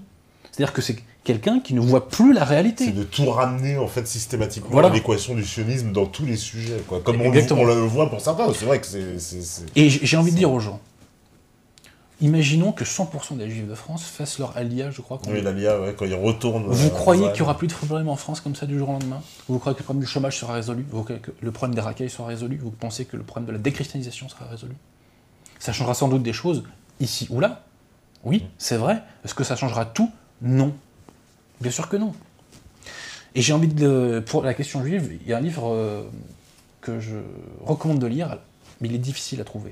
C'est-à-dire que c'est quelqu'un qui ne voit plus la réalité. C'est de tout ramener, en fait, systématiquement voilà. à l'équation du sionisme dans tous les sujets, quoi. Comme on le voit pour certains, c'est vrai que c'est... Et j'ai envie de dire aux gens, imaginons que 100% des juifs de France fassent leur alia, je crois. Oui, l'alia, ouais, quand ils retournent... Vous croyez qu'il n'y aura plus de problème en France comme ça du jour au lendemain ? Vous croyez que le problème du chômage sera résolu ? Vous croyez que le problème des racailles sera résolu ? Vous pensez que le problème de la déchristianisation sera résolu ? Ça changera sans doute des choses ici ou là. Oui, c'est vrai. Est-ce que ça changera tout ? Non. Bien sûr que non. Et j'ai envie de... Pour la question juive, il y a un livre que je recommande de lire, mais il est difficile à trouver.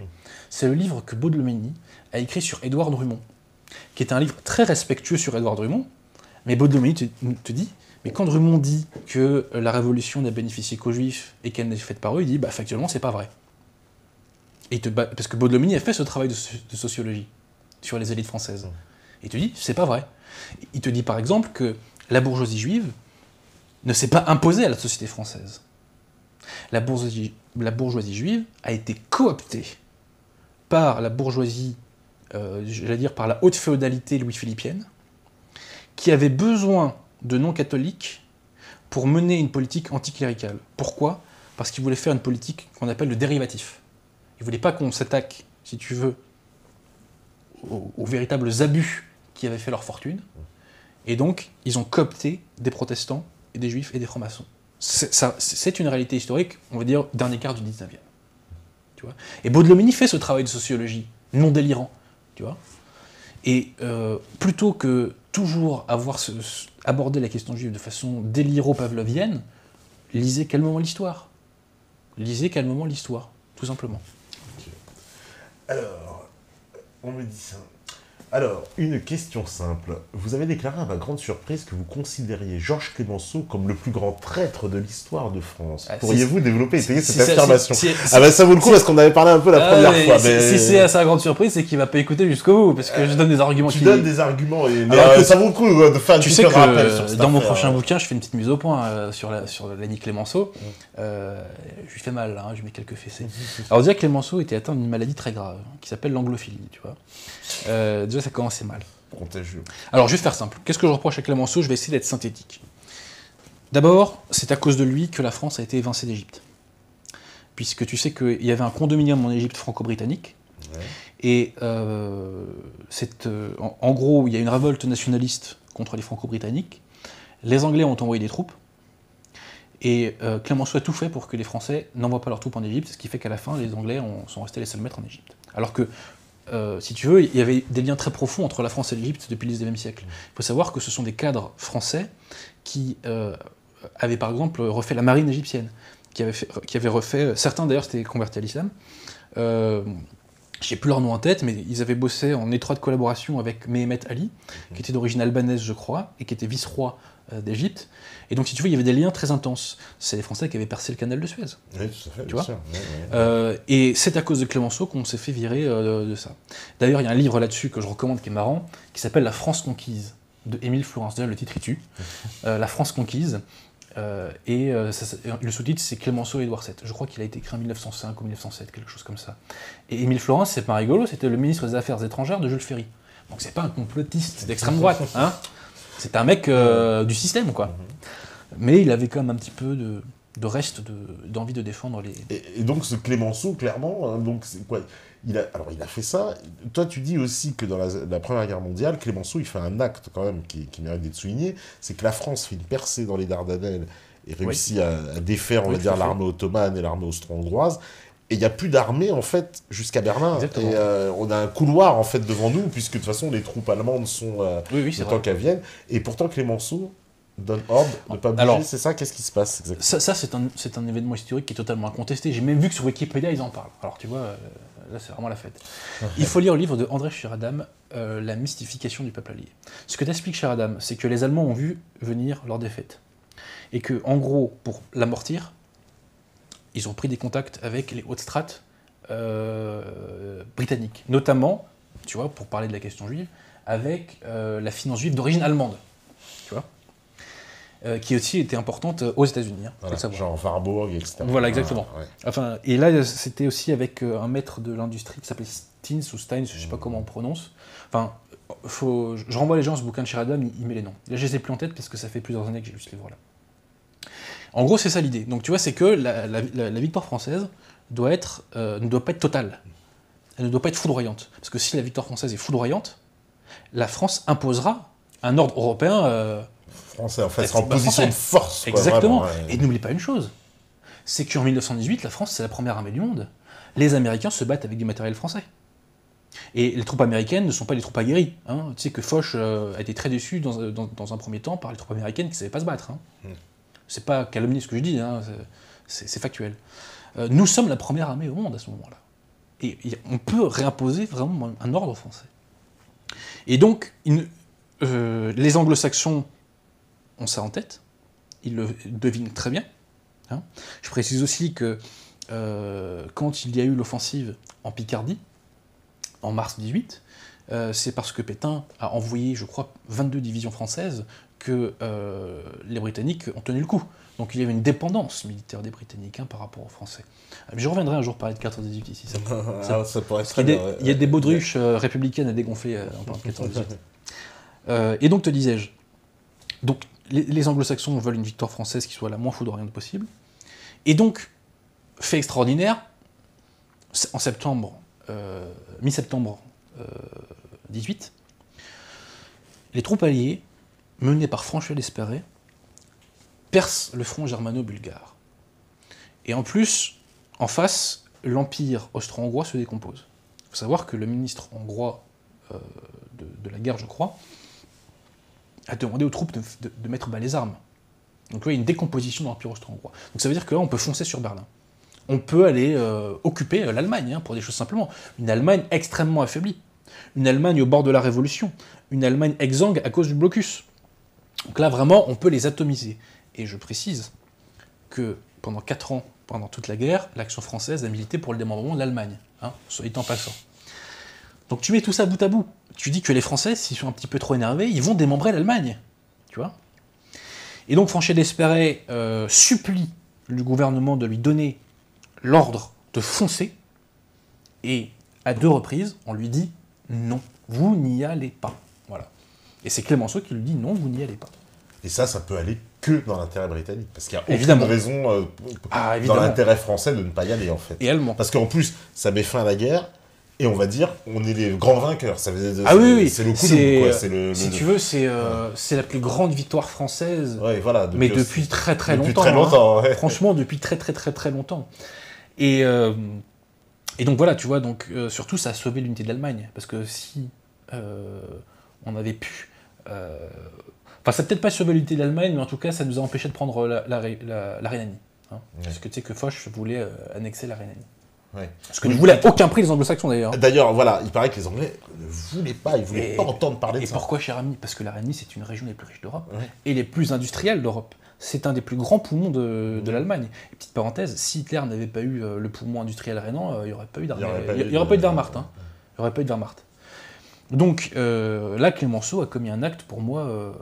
C'est le livre que Baudelomény a écrit sur Édouard Drummond, qui est un livre très respectueux sur Édouard Drummond, mais Baudelomény te dit, mais quand Drummond dit que la Révolution n'a bénéficié qu'aux Juifs et qu'elle n'est faite par eux, il dit, bah factuellement, c'est pas vrai. Parce que Baudelomény a fait ce travail de sociologie sur les élites françaises. Il te dit, c'est pas vrai. Il te dit par exemple que la bourgeoisie juive ne s'est pas imposée à la société française. La bourgeoisie juive a été cooptée par la bourgeoisie, j'allais dire par la haute féodalité louis-philippienne, qui avait besoin de non-catholiques pour mener une politique anticléricale. Pourquoi ? Parce qu'ils voulaient faire une politique qu'on appelle le dérivatif. Ils ne voulaient pas qu'on s'attaque, si tu veux, aux véritables abus qui avaient fait leur fortune. Et donc, ils ont coopté des protestants, et des juifs et des francs-maçons. C'est une réalité historique, on va dire, dernier quart du 19e. Tu vois ? Et Baudelomini fait ce travail de sociologie, non délirant. Tu vois ? Et plutôt que toujours aborder la question juive de façon déliro-pavlovienne, lisez calmement l'histoire. Lisez calmement l'histoire, tout simplement. Okay. Alors, on me dit ça. Alors, une question simple. Vous avez déclaré à ma grande surprise que vous considériez Georges Clemenceau comme le plus grand traître de l'histoire de France. Pourriez-vous développer et étayer cette affirmation ? Ça vaut le coup parce qu'on avait parlé un peu la première fois. Si c'est à sa grande surprise, c'est qu'il ne va pas écouter jusqu'au bout, parce que je donne des arguments. Tu donnes des arguments, mais ça vaut le coup de faire un petit rappel sur cette dans mon prochain bouquin, je fais une petite mise au point sur Lenny Clemenceau. Je lui fais mal, je lui mets quelques fessées. Alors déjà, Clemenceau était atteint d'une maladie très grave, qui s'appelle l'anglophilie, tu vois. Déjà, ça commençait mal. Contagieux. Alors, je vais faire simple. Qu'est-ce que je reproche à Clemenceau ? Je vais essayer d'être synthétique. D'abord, c'est à cause de lui que la France a été évincée d'Égypte. Puisque tu sais qu'il y avait un condominium en Égypte franco-britannique. Ouais. Et en gros, il y a une révolte nationaliste contre les franco-britanniques. Les Anglais ont envoyé des troupes. Et Clemenceau a tout fait pour que les Français n'envoient pas leurs troupes en Égypte, ce qui fait qu'à la fin, les Anglais sont restés les seuls maîtres en Égypte. Alors que si tu veux, il y avait des liens très profonds entre la France et l'Égypte depuis le XIXe siècle. Il faut savoir que ce sont des cadres français qui avaient par exemple refait la marine égyptienne, qui avaient refait, certains d'ailleurs s'étaient convertis à l'islam, je n'ai plus leur nom en tête, mais ils avaient bossé en étroite collaboration avec Mehemet Ali, qui était d'origine albanaise je crois, et qui était vice-roi d'Égypte. Et donc, si tu veux, il y avait des liens très intenses. C'est les Français qui avaient percé le canal de Suez. Oui, tout à fait, tu vois. Sûr. Oui. Et c'est à cause de Clemenceau qu'on s'est fait virer de ça. D'ailleurs, il y a un livre là-dessus que je recommande qui est marrant, qui s'appelle La France conquise, de Émile Florence. D'ailleurs, le titre il tue. La France conquise. Le sous-titre, c'est Clemenceau et Édouard VII. Je crois qu'il a été écrit en 1905 ou 1907, quelque chose comme ça. Et Émile Florence, c'est pas rigolo, c'était le ministre des Affaires étrangères de Jules Ferry. Donc c'est pas un complotiste d'extrême droite, hein. C'est un mec du système, quoi. Mais il avait quand même un petit peu de reste d'envie de défendre les... Et donc ce Clemenceau, clairement, hein, donc c'est quoi ? Il a fait ça. Toi, tu dis aussi que dans la Première Guerre mondiale, Clemenceau, il fait un acte quand même qui mérite d'être souligné, c'est que la France fait une percée dans les Dardanelles et réussit à défaire, on va dire, l'armée ottomane et l'armée austro-hongroise. Et il n'y a plus d'armée, en fait, jusqu'à Berlin. Exactement. Et on a un couloir, en fait, devant nous, puisque de toute façon, les troupes allemandes sont le temps qu'elles viennent. Et pourtant, Clemenceau donne ordre de ne pas bouger. Alors, c'est ça ? Qu'est-ce qui se passe exactement ? Ça c'est un événement historique qui est totalement incontesté. J'ai même vu que sur Wikipédia, ils en parlent. Alors, tu vois, là, c'est vraiment la fête. Il faut lire le livre de André Sheradam, La mystification du peuple allié. Ce que t'explique Sheradam, c'est que les Allemands ont vu venir leur défaite. Et que, en gros, pour l'amortir, ils ont pris des contacts avec les hautes strates britanniques. Notamment, tu vois, pour parler de la question juive, avec la finance juive d'origine allemande. Tu vois, qui aussi était importante aux États-Unis. Voilà, genre Warburg, etc. Voilà, exactement. Ah, ouais. Enfin, et là, c'était aussi avec un maître de l'industrie qui s'appelait Steins ou Steins, je ne sais pas comment on prononce. Enfin, je renvoie les gens à ce bouquin de Sheradam, il met les noms. Là, je les ai plus en tête parce que ça fait plusieurs années que j'ai lu ce livre-là. En gros, c'est ça l'idée. Donc, tu vois, c'est que la victoire française ne doit pas être totale. Elle ne doit pas être foudroyante. Parce que si la victoire française est foudroyante, la France imposera un ordre européen... français, en fait, sera en position de force. Quoi, exactement. Vraiment, ouais. Et n'oublie pas une chose, c'est qu'en 1918, la France, c'est la première armée du monde. Les Américains se battent avec du matériel français. Et les troupes américaines ne sont pas des troupes aguerries. Hein. Tu sais que Foch a été très déçu dans un premier temps par les troupes américaines qui ne savaient pas se battre. Hein. C'est pas calomnie ce que je dis, hein. C'est factuel. Nous sommes la première armée au monde à ce moment-là. Et on peut réimposer vraiment un ordre français. Et donc, les anglo-saxons ont ça en tête, ils le devinent très bien. Hein. Je précise aussi que quand il y a eu l'offensive en Picardie, en mars 18, c'est parce que Pétain a envoyé, je crois, 22 divisions françaises que les Britanniques ont tenu le coup. Donc il y avait une dépendance militaire des Britanniques par rapport aux Français. Je reviendrai un jour parler de 14-18 ici. Ça pourrait être très bien. Il y a des baudruches républicaines à dégonfler en parlant de 14-18. Et donc, te disais-je, donc, les anglo-saxons veulent une victoire française qui soit la moins foudroyante possible. Et donc, fait extraordinaire, en septembre, mi-septembre 18, les troupes alliées, menées par François d'Espéré, percent le front germano-bulgare. Et en plus, en face, l'empire austro-hongrois se décompose. Il faut savoir que le ministre hongrois de la guerre, je crois, a demandé aux troupes de mettre bas les armes. Donc il y a une décomposition de l'empire austro-hongrois. Donc ça veut dire que là, on peut foncer sur Berlin. On peut aller occuper l'Allemagne, pour des choses simplement. Une Allemagne extrêmement affaiblie. Une Allemagne au bord de la Révolution. Une Allemagne exsangue à cause du blocus. Donc là, vraiment, on peut les atomiser. Et je précise que pendant 4 ans, pendant toute la guerre, l'action française a milité pour le démembrement de l'Allemagne, soit dit en passant. Donc tu mets tout ça bout à bout. Tu dis que les Français, s'ils sont un petit peu trop énervés, ils vont démembrer l'Allemagne. Tu vois ? Et donc Franchet d'Espéré supplie le gouvernement de lui donner l'ordre de foncer, et à 2 reprises, on lui dit non, vous n'y allez pas. Voilà. Et c'est Clémenceau qui lui dit non, vous n'y allez pas. Et ça peut aller que dans l'intérêt britannique, parce qu'il n'y a évidemment aucune raison dans l'intérêt français de ne pas y aller, en fait. Et allemand. Parce qu'en plus, ça met fin à la guerre, et on va dire, on est les grands vainqueurs. Ça veut dire, oui, c'est le coup de... Si tu veux, c'est la plus grande victoire française, voilà, mais depuis très très longtemps. Très longtemps, ouais. Franchement, depuis très très très très longtemps. Et donc voilà, tu vois, donc, surtout ça a sauvé l'unité de l'Allemagne, parce que si on avait pu... Enfin, ça n'a peut-être pas sauvé l'unité de l'Allemagne, mais en tout cas, ça nous a empêché de prendre la Rhénanie. Ouais. Parce que tu sais que Foch voulait annexer la Rhénanie. Ouais. Ce que ne voulaient à aucun prix les anglo-saxons d'ailleurs. D'ailleurs, voilà, il paraît que les Anglais ne voulaient pas, ils ne voulaient pas entendre parler de ça. Et pourquoi, cher ami ? Parce que la Rhénanie, c'est une région les plus riches d'Europe, et les plus industrielles d'Europe. C'est un des plus grands poumons de l'Allemagne. Et petite parenthèse, si Hitler n'avait pas eu le poumon industriel rhénan, il n'y aurait pas eu d'armée. Il n'y aurait pas eu de Wehrmacht. Il n'y aurait pas eu de Wehrmacht. Donc là, Clémenceau a commis un acte, pour moi,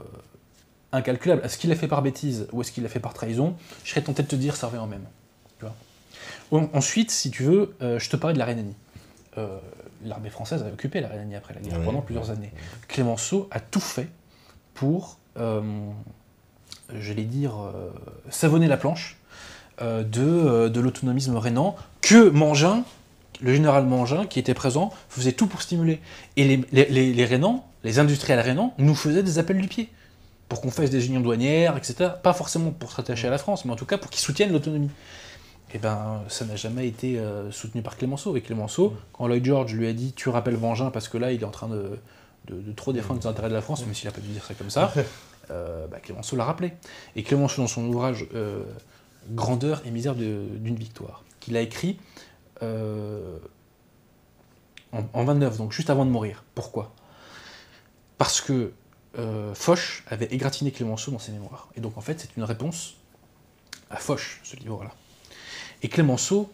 incalculable. Est-ce qu'il l'a fait par bêtise ou est-ce qu'il l'a fait par trahison ? Je serais tenté de te dire, ça revient en même. Tu vois ? Ensuite, si tu veux, je te parlais de la Rhénanie. L'armée française a occupé la Rhénanie après la guerre, pendant plusieurs années. Clémenceau a tout fait pour, j'allais dire, savonner la planche de l'autonomisme rhénan, que Mangin, le général Mangin, qui était présent, faisait tout pour stimuler. Et les Rhénans, les industriels rhénans, nous faisaient des appels du pied, pour qu'on fasse des unions douanières, etc. Pas forcément pour se rattacher à la France, mais en tout cas pour qu'ils soutiennent l'autonomie. Et ben, ça n'a jamais été soutenu par Clémenceau. Et Clémenceau, quand Lloyd George lui a dit « tu rappelles Mangin parce que là, il est en train de trop défendre les intérêts de la France », même s'il n'a pas dû dire ça comme ça, Clémenceau l'a rappelé. Et Clémenceau, dans son ouvrage « Grandeur et misère d'une victoire », qu'il a écrit en 29, donc juste avant de mourir. Pourquoi ? Parce que Foch avait égratigné Clémenceau dans ses mémoires. Et donc en fait, c'est une réponse à Foch, ce livre-là. Et Clémenceau,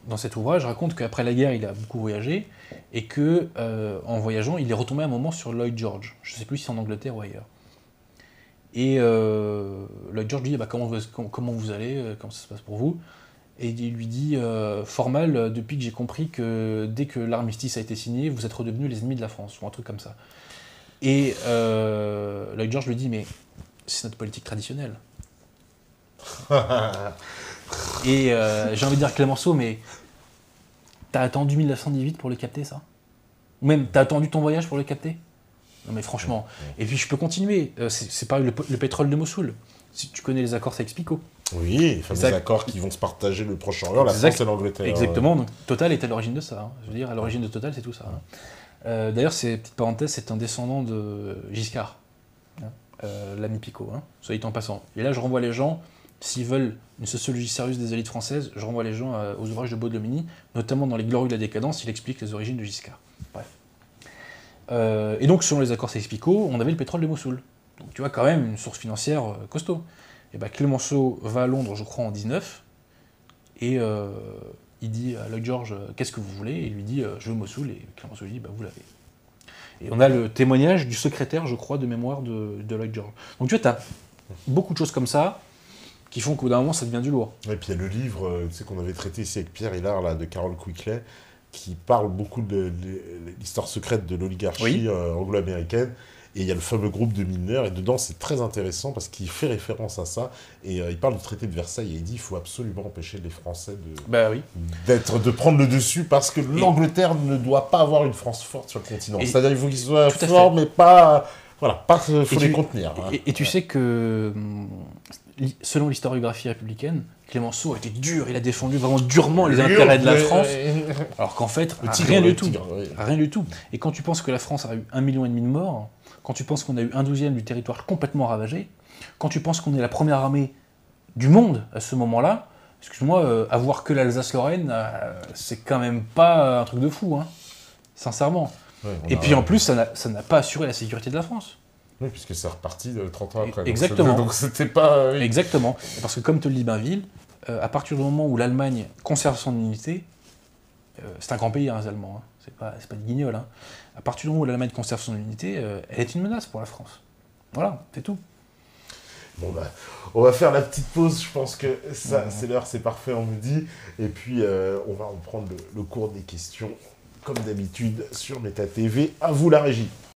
dans cet ouvrage, raconte qu'après la guerre, il a beaucoup voyagé, et que, en voyageant, il est retombé un moment sur Lloyd George. Je ne sais plus si c'est en Angleterre ou ailleurs. Et Lloyd George lui dit comment vous allez, comment ça se passe pour vous ? Et il lui dit fort mal depuis que j'ai compris que dès que l'armistice a été signé, vous êtes redevenus les ennemis de la France, ou un truc comme ça. Et Lloyd George lui dit mais c'est notre politique traditionnelle. Et j'ai envie de dire Clémenceau, mais t'as attendu 1918 pour le capter, ça ? Ou même t'as attendu ton voyage pour le capter ? Non mais franchement. Et puis je peux continuer. C'est pareil, le pétrole de Mossoul. Si tu connais les accords Sykes-Picot. Oui, les fameux accords qui vont se partager le Proche-Orient, la France et l'Angleterre. Exactement, donc Total est à l'origine de ça. Je veux dire, à l'origine de Total, c'est tout ça. D'ailleurs, petite parenthèse, c'est un descendant de Giscard, l'ami Picot, soit dit en passant. Et là, je renvoie les gens, s'ils veulent une sociologie sérieuse des élites françaises, je renvoie les gens aux ouvrages de Baudelomini, notamment dans Les Glorieux de la décadence, il explique les origines de Giscard. Bref. Et donc, selon les accords Sykes-Picot, on avait le pétrole de Mossoul. Donc, tu vois, quand même, une source financière costaud. Et Clémenceau va à Londres, je crois, en 19, et il dit à Lloyd George qu'est-ce que vous voulez, et il lui dit je veux Mossoul, et Clémenceau lui dit vous l'avez. Et on a le témoignage du secrétaire, je crois, de mémoire de Lloyd George. Donc tu vois, tu as beaucoup de choses comme ça qui font qu'au bout d'un moment, ça devient du lourd. Et puis il y a le livre qu'on avait traité ici avec Pierre Hillard, là, de Carol Quickley, qui parle beaucoup de l'histoire secrète de l'oligarchie anglo-américaine. Et il y a le fameux groupe de mineurs, et dedans c'est très intéressant parce qu'il fait référence à ça, et il parle du traité de Versailles, et il dit qu'il faut absolument empêcher les Français de prendre le dessus, parce que l'Angleterre ne doit pas avoir une France forte sur le continent. C'est-à-dire qu'il faut qu'ils soient forts, mais pas... Voilà, il faut les contenir. Et tu sais que, selon l'historiographie républicaine, Clémenceau a été dur, il a défendu vraiment durement les intérêts de la France, alors qu'en fait, rien du tout. Rien du tout. Et quand tu penses que la France a eu 1,5 million de morts, quand tu penses qu'on a eu 1/12 du territoire complètement ravagé, quand tu penses qu'on est la première armée du monde à ce moment-là, excuse-moi, avoir que l'Alsace-Lorraine, c'est quand même pas un truc de fou, hein, sincèrement. Ouais, et puis en plus, ça n'a pas assuré la sécurité de la France. Oui, puisque c'est reparti 30 ans après. Exactement. Donc c'était pas... Oui. Exactement. Parce que comme te le dit Bainville, à partir du moment où l'Allemagne conserve son unité, c'est un grand pays, hein, les Allemands, hein, c'est pas des guignols, hein. À partir du moment où l'Allemagne conserve son unité, elle est une menace pour la France. Voilà, c'est tout. Bon bah, on va faire la petite pause, je pense que ça, c'est l'heure, c'est parfait, on me dit. Et puis, on va reprendre le cours des questions, comme d'habitude, sur Méta TV. À vous la régie.